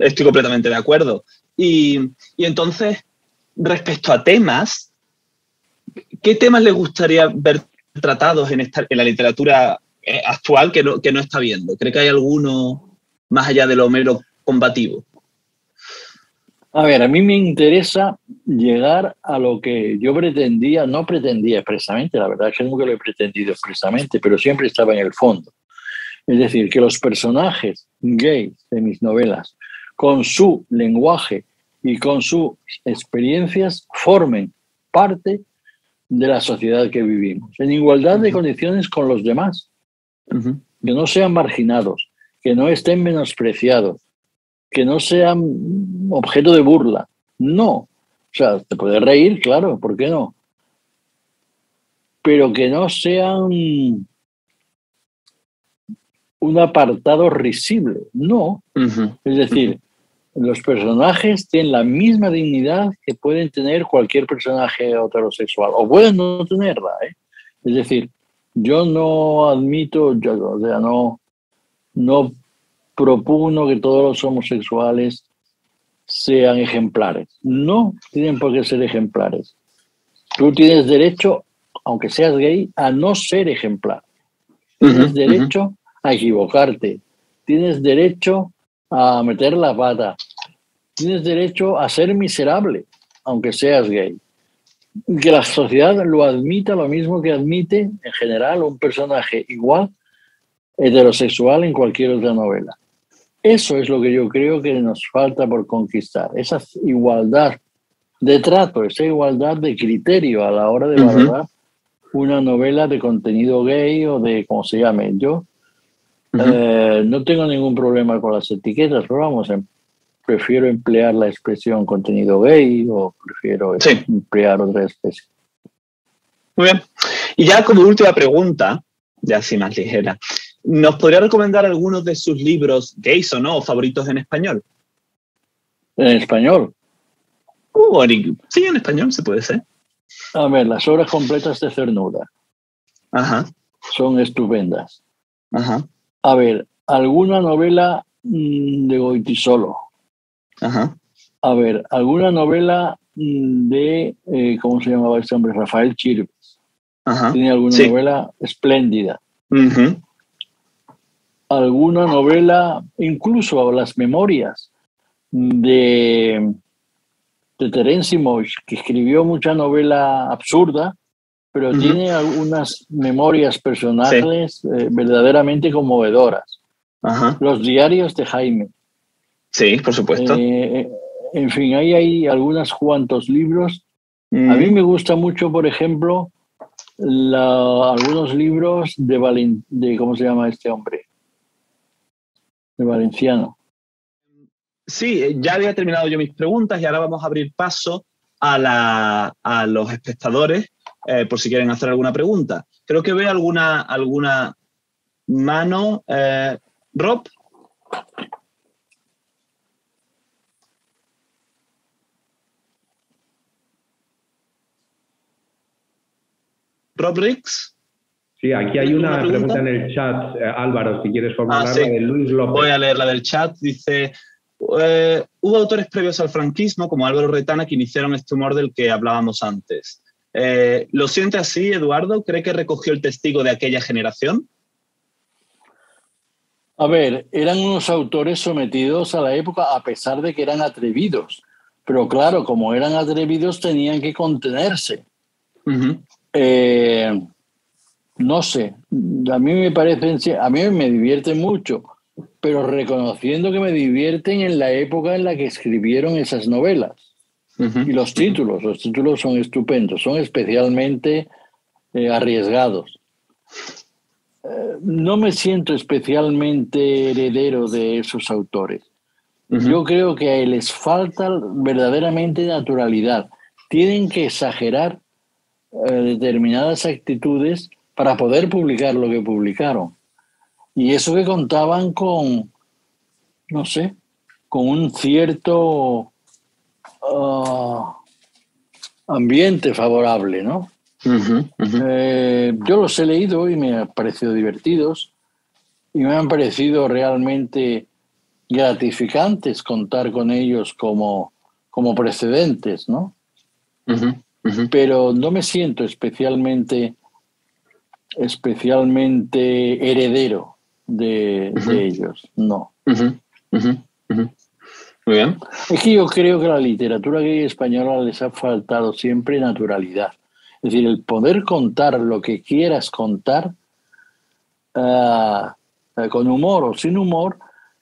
estoy completamente de acuerdo. Y entonces, respecto a temas, ¿qué temas le gustaría ver tratados en la literatura actual que no está viendo? ¿Cree que hay alguno más allá de lo mero combativo? A ver, a mí me interesa llegar a lo que yo no pretendía expresamente, la verdad es que nunca lo he pretendido expresamente, pero siempre estaba en el fondo. Es decir, que los personajes gays de mis novelas, con su lenguaje y con sus experiencias, formen parte de la sociedad que vivimos, en igualdad de condiciones con los demás, que no sean marginados, que no estén menospreciados, que no sean objeto de burla. No. O sea, te puedes reír, claro, ¿por qué no? Pero que no sean un apartado risible. No. Es decir, los personajes tienen la misma dignidad que pueden tener cualquier personaje heterosexual, o pueden no tenerla, ¿eh? Es decir, yo no admito, no propugno que todos los homosexuales sean ejemplares. No tienen por qué ser ejemplares. Tú tienes derecho, aunque seas gay, a no ser ejemplar. Tienes derecho a equivocarte. Tienes derecho a meter la pata. Tienes derecho a ser miserable, aunque seas gay. Que la sociedad lo admita lo mismo que admite, en general, un personaje igual heterosexual en cualquier otra novela. Eso es lo que yo creo que nos falta por conquistar, esa igualdad de trato, esa igualdad de criterio a la hora de valorar una novela de contenido gay o de como se llame. Yo no tengo ningún problema con las etiquetas, pero vamos, prefiero emplear la expresión contenido gay o prefiero emplear otra especie. Muy bien. Y ya como última pregunta, ya así más ligera, ¿nos podría recomendar algunos de sus libros, gays o no, favoritos en español? ¿En español? Sí, en español se puede ser. A ver, las obras completas de Cernuda. Son estupendas. A ver, alguna novela de Goytisolo. A ver, alguna novela de, ¿cómo se llamaba este hombre? Rafael Chirves. Tiene alguna novela espléndida. Alguna novela, incluso las memorias de Terence Moix, que escribió mucha novela absurda, pero tiene algunas memorias personales verdaderamente conmovedoras. Los diarios de Jaime. Sí, por supuesto. En fin, ahí hay algunos cuantos libros. A mí me gusta mucho, por ejemplo, algunos libros de ¿cómo se llama este hombre? De Valenciano. Sí, ya había terminado yo mis preguntas y ahora vamos a abrir paso a los espectadores por si quieren hacer alguna pregunta. Creo que veo alguna mano. Rob. Rob Rix. Sí, aquí hay una pregunta en el chat, Álvaro, si quieres formularla, de Luis López. Voy a leer la del chat. Dice, hubo autores previos al franquismo, como Álvaro Retana, que iniciaron este humor del que hablábamos antes. ¿Lo siente así, Eduardo? ¿Cree que recogió el testigo de aquella generación? A ver, eran unos autores sometidos a la época a pesar de que eran atrevidos. Pero claro, como eran atrevidos tenían que contenerse. No sé, a mí me divierte mucho pero reconociendo que me divierten en la época en la que escribieron esas novelas. Y los títulos son estupendos, son especialmente arriesgados. No me siento especialmente heredero de esos autores. Yo creo que les falta verdaderamente naturalidad. Tienen que exagerar determinadas actitudes para poder publicar lo que publicaron. Y eso que contaban con, no sé, con un cierto ambiente favorable, ¿no? Yo los he leído y me han parecido divertidos y me han parecido realmente gratificantes contar con ellos como precedentes, ¿no? Pero no me siento especialmente heredero de ellos, no. Muy bien. Es que yo creo que a la literatura gay española les ha faltado siempre naturalidad. Es decir, el poder contar lo que quieras contar con humor o sin humor,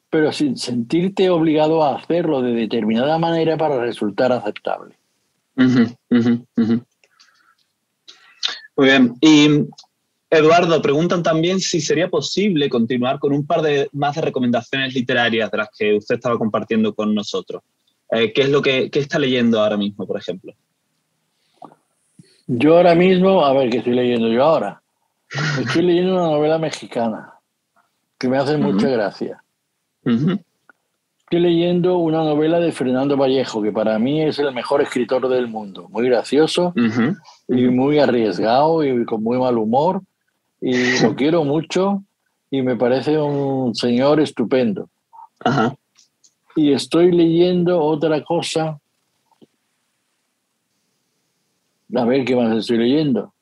pero sin sentirte obligado a hacerlo de determinada manera para resultar aceptable. Muy bien. Y Eduardo, preguntan también si sería posible continuar con un par más de recomendaciones literarias de las que usted estaba compartiendo con nosotros. ¿Qué es lo que está leyendo ahora mismo, por ejemplo? Yo ahora mismo, a ver, ¿qué estoy leyendo yo ahora? Estoy leyendo una novela mexicana que me hace mucha gracia. Estoy leyendo una novela de Fernando Vallejo, que para mí es el mejor escritor del mundo. Muy gracioso y muy arriesgado y con muy mal humor. Y lo quiero mucho y me parece un señor estupendo. Y estoy leyendo otra cosa. A ver qué más estoy leyendo.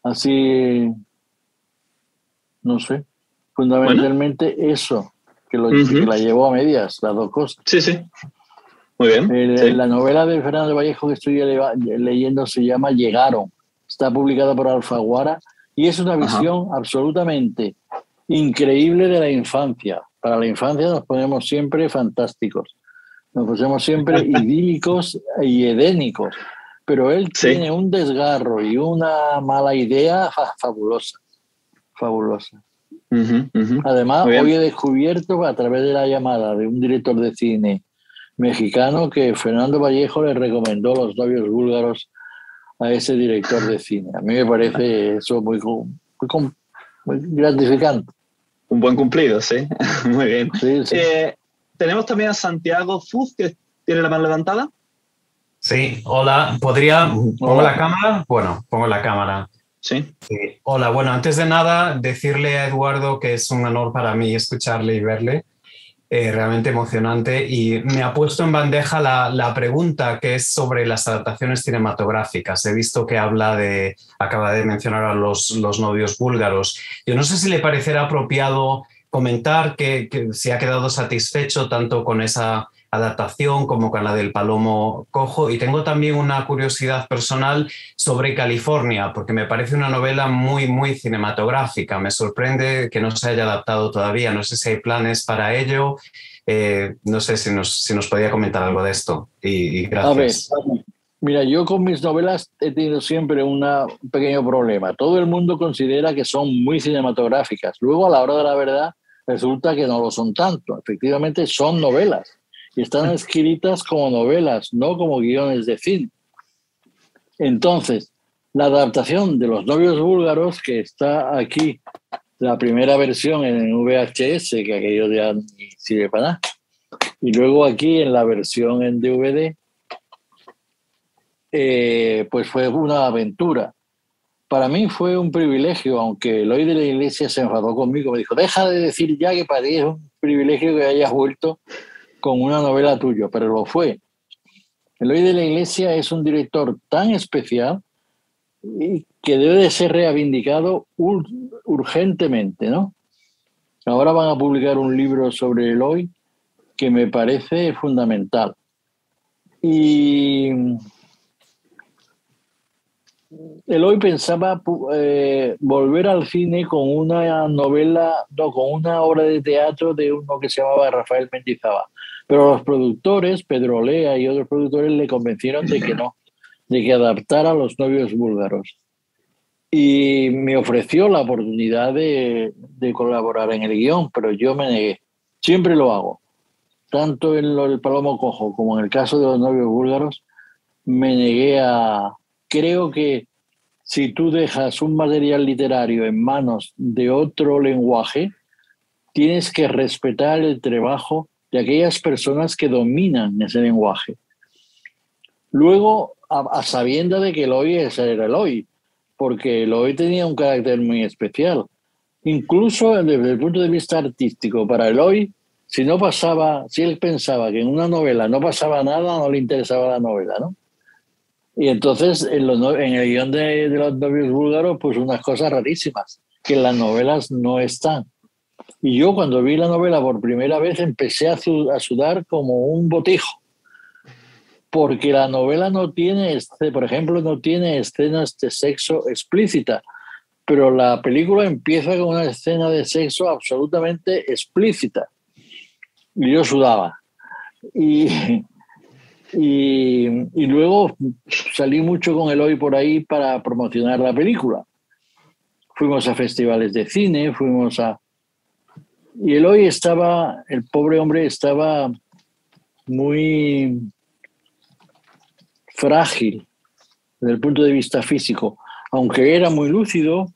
Así, no sé, fundamentalmente eso, que la llevó a medias, las dos cosas. Sí. Muy bien. La novela de Fernando Vallejo que estoy leyendo se llama Llegaron. Está publicada por Alfaguara y es una visión absolutamente increíble de la infancia. Para la infancia nos ponemos siempre fantásticos, nos ponemos siempre idílicos y edénicos. Pero él tiene un desgarro y una mala idea fabulosa. Además, hoy he descubierto a través de la llamada de un director de cine mexicano que Fernando Vallejo le recomendó Los novios búlgaros a ese director de cine. A mí me parece eso muy gratificante. Un buen cumplido, sí. Muy bien. Sí. Tenemos también a Santiago Fuz, que tiene la mano levantada. Sí, hola. ¿Pongo la cámara? Bueno, pongo la cámara. Sí. Hola, bueno, antes de nada, decirle a Eduardo que es un honor para mí escucharle y verle. Realmente emocionante. Y me ha puesto en bandeja la pregunta que es sobre las adaptaciones cinematográficas. He visto que acaba de mencionar a los novios búlgaros. Yo no sé si le parecerá apropiado comentar que si ha quedado satisfecho tanto con esa adaptación como con la del Palomo Cojo, y tengo también una curiosidad personal sobre California, porque me parece una novela muy, muy cinematográfica. Me sorprende que no se haya adaptado todavía. No sé si hay planes para ello. No sé si nos podía comentar algo de esto. Y gracias. A ver, mira, yo con mis novelas he tenido siempre un pequeño problema. Todo el mundo considera que son muy cinematográficas. Luego, a la hora de la verdad, resulta que no lo son tanto. Efectivamente, son novelas. Y están escritas como novelas, no como guiones de cine. Entonces, la adaptación de Los novios búlgaros, que está aquí, la primera versión en VHS, que aquello ya ni sirve para nada, y luego aquí en la versión en DVD, pues fue una aventura. Para mí fue un privilegio, aunque Eloy de la Iglesia se enfadó conmigo, me dijo, deja de decir ya que para ti es un privilegio que hayas vuelto con una novela tuya, pero lo fue. Eloy de la Iglesia es un director tan especial y que debe de ser reivindicado urgentemente, ¿no? Ahora van a publicar un libro sobre Eloy que me parece fundamental. Y Eloy pensaba volver al cine con una novela, no, con una obra de teatro de uno que se llamaba Rafael Mendizábal. Pero los productores, Pedro Olea y otros productores, le convencieron de que no, de que adaptara a Los novios búlgaros. Y me ofreció la oportunidad de colaborar en el guión, pero yo me negué. Siempre lo hago. Tanto en el Palomo Cojo como en el caso de Los novios búlgaros, me negué a... Creo que si tú dejas un material literario en manos de otro lenguaje, tienes que respetar el trabajo de aquellas personas que dominan ese lenguaje. Luego, a sabiendas de que Eloy ese era Eloy, porque Eloy tenía un carácter muy especial. Incluso desde el punto de vista artístico, para Eloy, si él pensaba que en una novela no pasaba nada, no le interesaba la novela, ¿no? Y entonces en el guión de Los novios búlgaros, pues unas cosas rarísimas, que en las novelas no están. Y yo cuando vi la novela por primera vez empecé a sudar como un botijo, porque la novela no tiene, por ejemplo, no tiene escenas de sexo explícita, pero la película empieza con una escena de sexo absolutamente explícita. Y yo sudaba. Y luego salí mucho con Eloy por ahí para promocionar la película. Fuimos a festivales de cine, y Eloy el pobre hombre estaba muy frágil desde el punto de vista físico, aunque era muy lúcido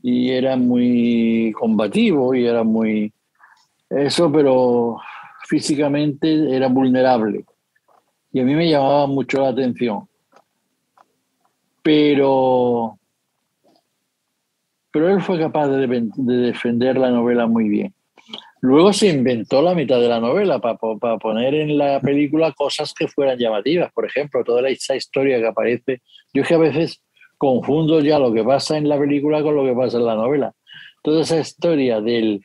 y era muy combativo y era muy... Eso, pero físicamente era vulnerable. Y a mí me llamaba mucho la atención. Pero él fue capaz de defender la novela muy bien. Luego se inventó la mitad de la novela para poner en la película cosas que fueran llamativas. Por ejemplo, toda esa historia que aparece. Yo es que a veces confundo ya lo que pasa en la película con lo que pasa en la novela. Toda esa historia del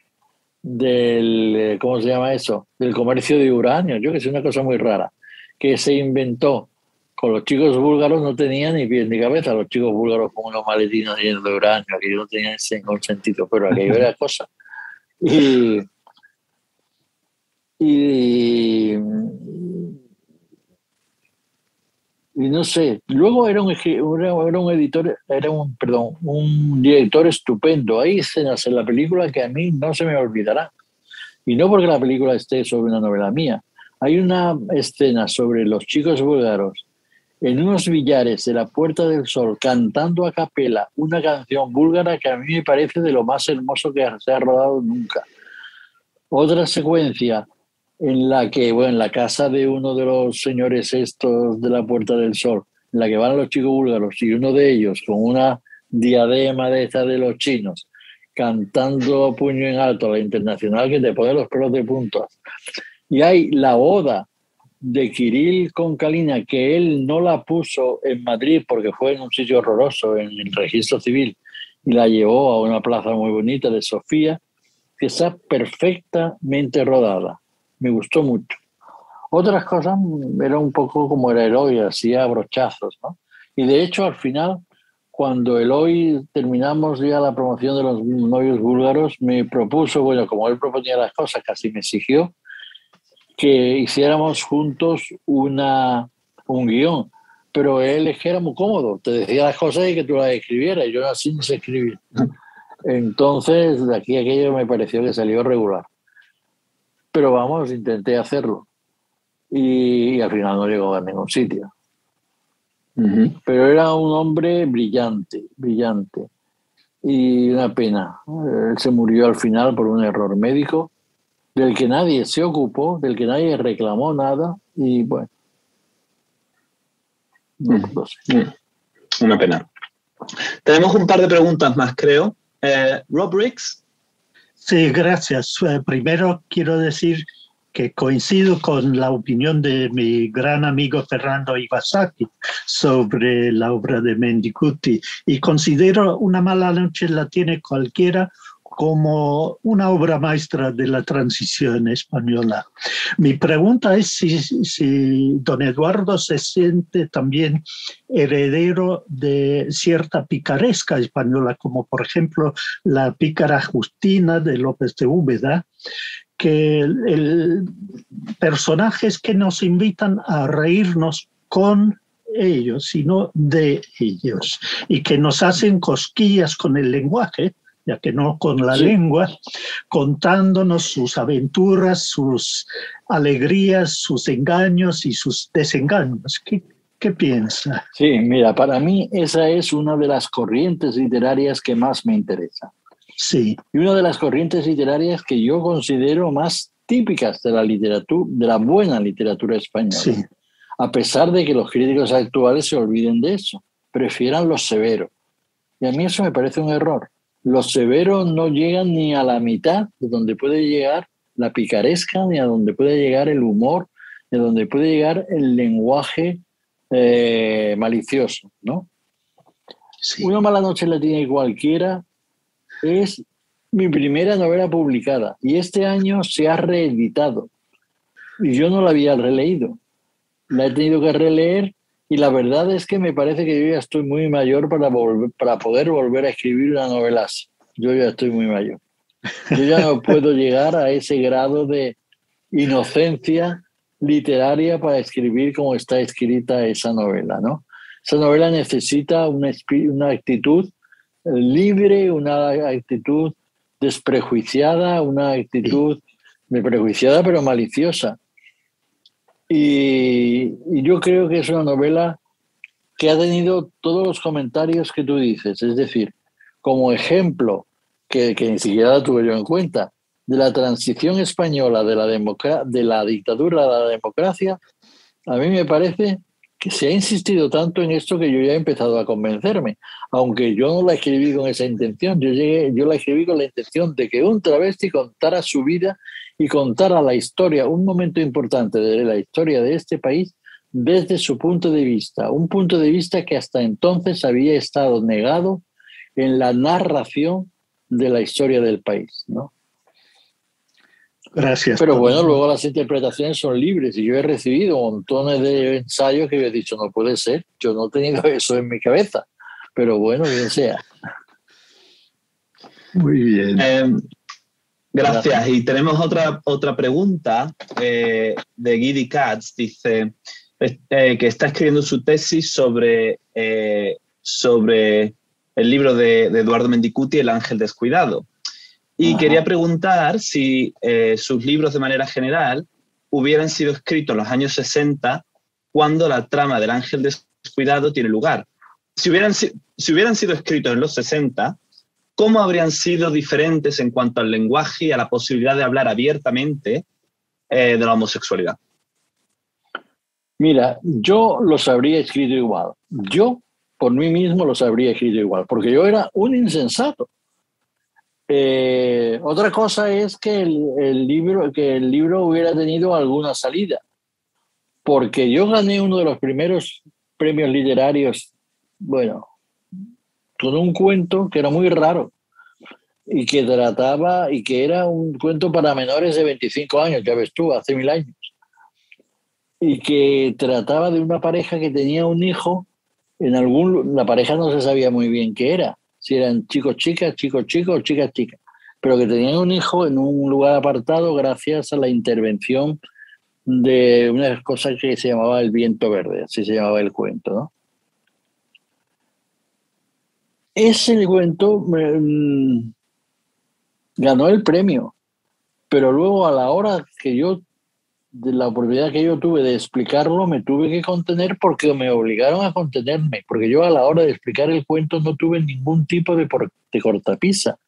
¿cómo se llama eso? Del comercio de uranio. Yo que sé, una cosa muy rara que se inventó con los chicos búlgaros no tenía ni pies ni cabeza. Los chicos búlgaros con unos maletines llenos de uranio, que no tenían ningún sentido, pero aquello era cosa. Y no sé, luego era un director estupendo. Hay escenas en la película que a mí no se me olvidarán. Y no porque la película esté sobre una novela mía. Hay una escena sobre los chicos búlgaros en unos billares de la Puerta del Sol cantando a capela una canción búlgara que a mí me parece de lo más hermoso que se ha rodado nunca. Otra secuencia en la que, en la casa de uno de los señores estos de la Puerta del Sol, en la que van los chicos búlgaros y uno de ellos con una diadema de esta de los chinos, cantando puño en alto a la Internacional que te pone los pelos de punta. Y hay la oda de Kirill con Kalina, que él no la puso en Madrid porque fue en un sitio horroroso, en el registro civil, y la llevó a una plaza muy bonita de Sofía, que está perfectamente rodada. Me gustó mucho. Otras cosas era un poco como era Eloy, hacía brochazos, ¿no? Y de hecho, al final, cuando Eloy terminamos ya la promoción de Los novios búlgaros, me propuso, como él proponía las cosas, casi me exigió, que hiciéramos juntos un guión. Pero él es que era muy cómodo, te decía las cosas y que tú las escribieras, y yo así no sé escribir. Entonces, de aquí a aquello me pareció que salió regular. Pero vamos, intenté hacerlo. Y al final no llegó a ningún sitio. Pero era un hombre brillante. Y una pena. Él se murió al final por un error médico del que nadie se ocupó, del que nadie reclamó nada. Y bueno. No sé. Una pena. Tenemos un par de preguntas más, creo. Rob Riggs. Sí, gracias. Primero quiero decir que coincido con la opinión de mi gran amigo Fernando Iwasaki sobre la obra de Mendicutti y considero Una mala noche la tiene cualquiera como una obra maestra de la transición española. Mi pregunta es si don Eduardo se siente también heredero de cierta picaresca española, como por ejemplo la pícara Justina de López de Úbeda, que personajes que nos invitan a reírnos con ellos, sino de ellos, y que nos hacen cosquillas con el lenguaje, ya que no con la lengua, contándonos sus aventuras, sus alegrías, sus engaños y sus desengaños. ¿Qué piensa? Sí, mira, para mí esa es una de las corrientes literarias que más me interesa. Sí. Y una de las corrientes literarias que yo considero más típicas de la literatura, de la buena literatura española. Sí. A pesar de que los críticos actuales se olviden de eso, prefieran lo severo. Y a mí eso me parece un error. Los severos no llegan ni a la mitad de donde puede llegar la picaresca, ni a donde puede llegar el humor, ni a donde puede llegar el lenguaje malicioso, ¿no? Sí. Una mala noche la tiene cualquiera es mi primera novela publicada y este año se ha reeditado y yo no la había releído. La he tenido que releer y la verdad es que me parece que yo ya estoy muy mayor para poder volver a escribir una novela así. Yo ya estoy muy mayor. Yo ya no puedo llegar a ese grado de inocencia literaria para escribir como está escrita esa novela, ¿no? Esa novela necesita una actitud libre, una actitud desprejuiciada, una actitud prejuiciada pero maliciosa. Y yo creo que es una novela que ha tenido todos los comentarios que tú dices, es decir, como ejemplo, que ni siquiera la tuve yo en cuenta, de la transición española de la dictadura a la democracia, a mí me parece que se ha insistido tanto en esto que yo ya he empezado a convencerme, aunque yo no la escribí con esa intención, yo la escribí con la intención de que un travesti contara su vida y contara la historia, un momento importante de la historia de este país desde su punto de vista, un punto de vista que hasta entonces había estado negado en la narración de la historia del país, ¿no? Gracias. Pero bueno, luego las interpretaciones son libres y yo he recibido montones de ensayos que yo he dicho, no puede ser, yo no he tenido eso en mi cabeza, pero bueno, bien sea. Muy bien. Gracias. Y tenemos otra pregunta de Gidi Katz. Dice que está escribiendo su tesis sobre el libro de Eduardo Mendicuti, El ángel descuidado. Y quería preguntar si sus libros de manera general hubieran sido escritos en los años 60 cuando la trama del ángel descuidado tiene lugar. Si hubieran sido escritos en los 60, ¿cómo habrían sido diferentes en cuanto al lenguaje y a la posibilidad de hablar abiertamente de la homosexualidad? Mira, yo los habría escrito igual. Yo, por mí mismo, los habría escrito igual, porque yo era un insensato. Otra cosa es que el libro hubiera tenido alguna salida, porque yo gané uno de los primeros premios literarios, bueno, con un cuento que era muy raro y que era un cuento para menores de 25 años, ya ves tú, hace 1000 años, y que trataba de una pareja que tenía un hijo, la pareja no se sabía muy bien qué era, si eran chicos-chicas, chicos-chicos o chicas-chicas, pero que tenían un hijo en un lugar apartado gracias a la intervención de una cosa que se llamaba el viento verde, así se llamaba el cuento, ¿no? Ese cuento ganó el premio, pero luego a la hora de la oportunidad que yo tuve de explicarlo, me tuve que contener porque me obligaron a contenerme, porque yo a la hora de explicar el cuento no tuve ningún tipo de cortapisa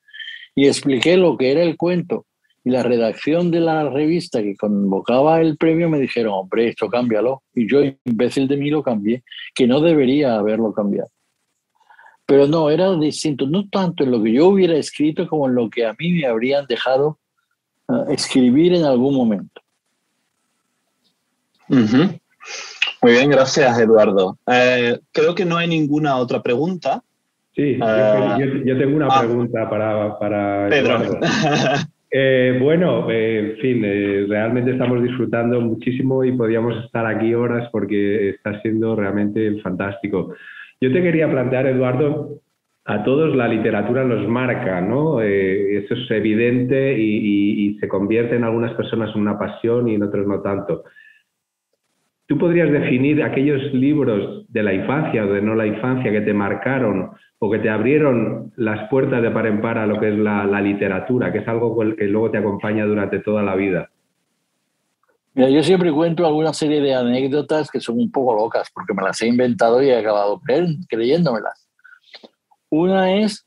y expliqué lo que era el cuento y la redacción de la revista que convocaba el premio me dijeron, hombre, esto cámbialo, y yo, imbécil de mí, lo cambié, que no debería haberlo cambiado. Pero no, era distinto, no tanto en lo que yo hubiera escrito como en lo que a mí me habrían dejado escribir en algún momento. Muy bien, gracias, Eduardo. Creo que no hay ninguna otra pregunta. Sí, yo tengo una pregunta para Pedro. Eduardo. Bueno, en fin, realmente estamos disfrutando muchísimo y podríamos estar aquí horas porque está siendo realmente fantástico. Yo te quería plantear, Eduardo, a todos la literatura nos marca, ¿no? Eso es evidente y se convierte en algunas personas en una pasión y en otros no tanto. ¿Tú podrías definir aquellos libros de la infancia o de no la infancia que te marcaron o que te abrieron las puertas de par en par a lo que es la literatura, que es algo que luego te acompaña durante toda la vida? Mira, yo siempre cuento alguna serie de anécdotas que son un poco locas, porque me las he inventado y he acabado creyéndomelas. Una es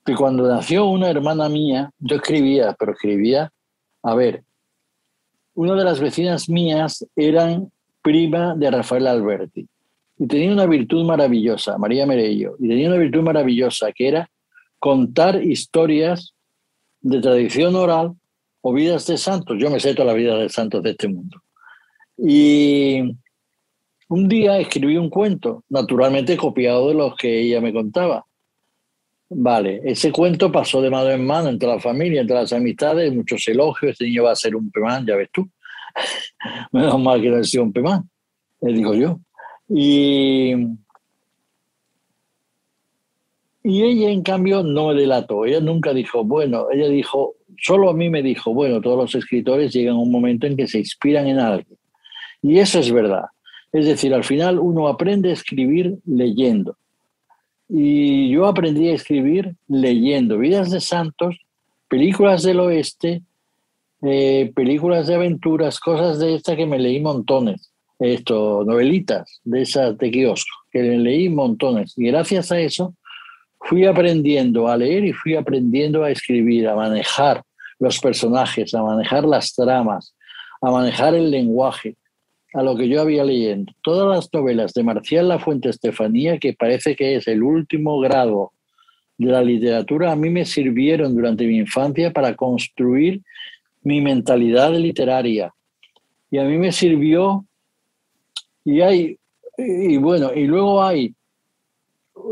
que cuando nació una hermana mía, yo escribía, a ver, una de las vecinas mías eran prima de Rafael Alberti y tenía una virtud maravillosa, María Merello, y tenía una virtud maravillosa que era contar historias de tradición oral o vidas de santos. Yo me sé toda la vida de santos de este mundo. Y un día escribí un cuento, naturalmente copiado de los que ella me contaba. Vale, ese cuento pasó de mano en mano entre la familia, entre las amistades, muchos elogios. Este niño va a ser un pemán, ya ves tú. Menos mal que no ha sido un pemán, digo yo. Y ella, en cambio, no me delató. Ella nunca dijo, bueno, ella dijo, solo a mí me dijo, bueno, todos los escritores llegan a un momento en que se inspiran en alguien. Y eso es verdad. Es decir, al final uno aprende a escribir leyendo. Y yo aprendí a escribir leyendo vidas de santos, películas del oeste, películas de aventuras, cosas de estas que me leí montones. Novelitas de esas de kiosco, que leí montones. Y gracias a eso fui aprendiendo a leer y fui aprendiendo a escribir, a manejar los personajes, a manejar las tramas, a manejar el lenguaje, a lo que yo había leyendo. Todas las novelas de Marcial Lafuente Estefanía, que parece que es el último grado de la literatura, a mí me sirvieron durante mi infancia para construir mi mentalidad literaria. Y a mí me sirvió, y luego hay,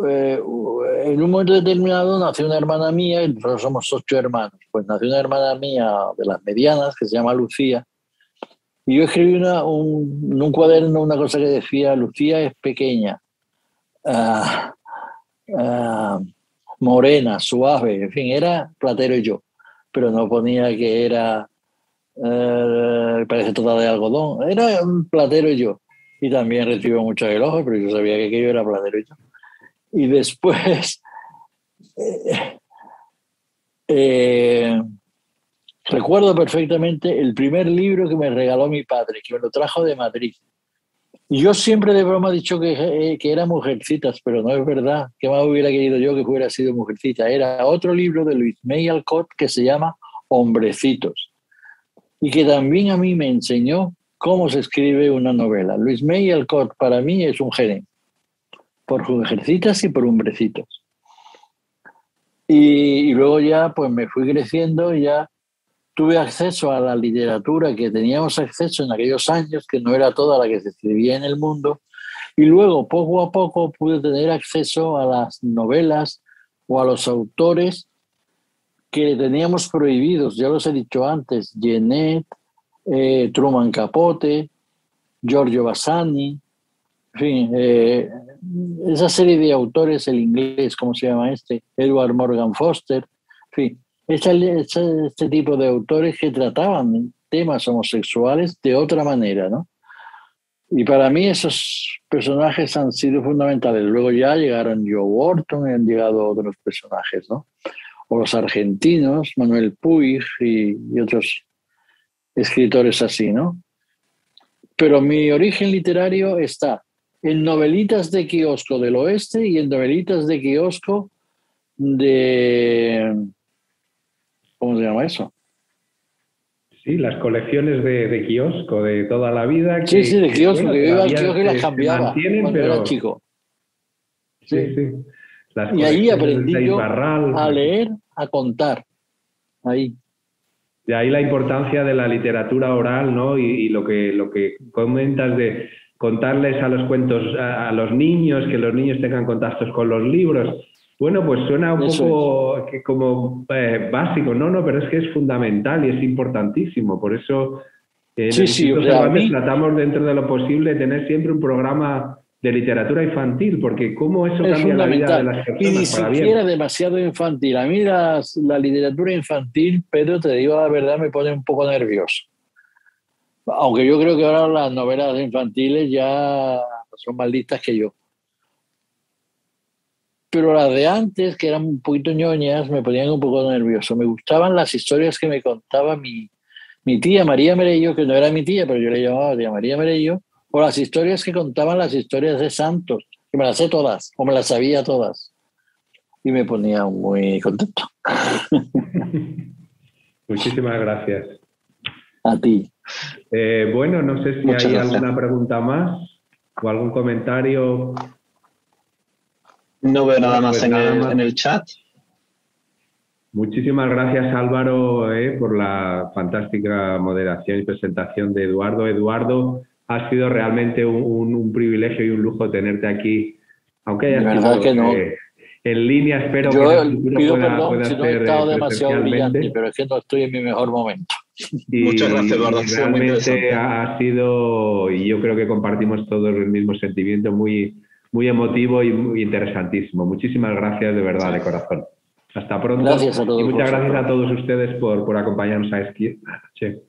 en un momento determinado nació una hermana mía, y nosotros somos 8 hermanos, pues nació una hermana mía de las medianas que se llama Lucía, y yo escribí en un cuaderno una cosa que decía, Lucía es pequeña, morena, suave, en fin, era Platero y yo, pero no ponía que era, parece toda de algodón, era Platero y yo, y también recibió muchos elogios, pero yo sabía que aquello era Platero y yo. Y después recuerdo perfectamente el primer libro que me regaló mi padre, que me lo trajo de Madrid. Y yo siempre de broma he dicho que era Mujercitas, pero no es verdad. ¿Qué más hubiera querido yo que hubiera sido Mujercita? Era otro libro de Luis May Alcott que se llama Hombrecitos, y que también a mí me enseñó cómo se escribe una novela. Luis May Alcott para mí es un genio, por Mujercitas y por Hombrecitos. Y luego ya pues me fui creciendo y ya tuve acceso a la literatura que teníamos acceso en aquellos años, que no era toda la que se escribía en el mundo, y luego poco a poco pude tener acceso a las novelas o a los autores que teníamos prohibidos. Ya los he dicho antes, Genet, Truman Capote, Giorgio Bassani, en fin, esa serie de autores, el inglés, ¿cómo se llama este? Edward Morgan Foster, en fin, este tipo de autores que trataban temas homosexuales de otra manera, ¿no? Y para mí esos personajes han sido fundamentales. Luego ya llegaron Joe Wharton y han llegado otros personajes, ¿no? O los argentinos, Manuel Puig y otros escritores así, ¿no? Pero mi origen literario está en novelitas de kiosco del oeste y en novelitas de kiosco de... ¿Cómo se llama eso? Sí, las colecciones de kiosco de toda la vida. Sí, de kiosco, bueno, que yo iba al kiosco y las cambiaba cuando pero... era chico. Sí. Y ahí aprendí yo a leer, a contar. Ahí. De ahí la importancia de la literatura oral, ¿no? Y lo que comentas de contarles a los cuentos a los niños, que los niños tengan contactos con los libros. Bueno, pues suena un poco como básico, no, pero es que es fundamental y es importantísimo. Por eso en el Instituto Cervantes tratamos dentro de lo posible tener siempre un programa de literatura infantil, porque cómo eso cambia la vida de las personas. Y ni siquiera demasiado infantil. A mí la literatura infantil, Pedro, te digo la verdad, me pone un poco nervioso. Aunque yo creo que ahora las novelas infantiles ya son más listas que yo. Pero las de antes, que eran un poquito ñoñas, me ponían un poco nervioso. Me gustaban las historias que me contaba mi tía María Merello, que no era mi tía, pero yo le llamaba tía María Merello, o las historias que contaban las historias de santos, que me las sé todas, o me las sabía todas. Y me ponía muy contento. Muchísimas gracias. A ti. Bueno, no sé si hay alguna pregunta más o algún comentario. No veo nada más en el chat. Muchísimas gracias, Álvaro, por la fantástica moderación y presentación de Eduardo. Eduardo, ha sido realmente un privilegio y un lujo tenerte aquí, aunque haya sido que no. En línea. Espero yo que en el futuro pido pueda perdón si no he estado demasiado brillante, pero es que no estoy en mi mejor momento. Muchas gracias, Eduardo. Realmente ha sido, y yo creo que compartimos todos el mismo sentimiento, muy emotivo y muy interesantísimo. Muchísimas gracias, de verdad, de corazón. Hasta pronto. Gracias a todos. Y muchas gracias a todos ustedes por acompañarnos a esta noche.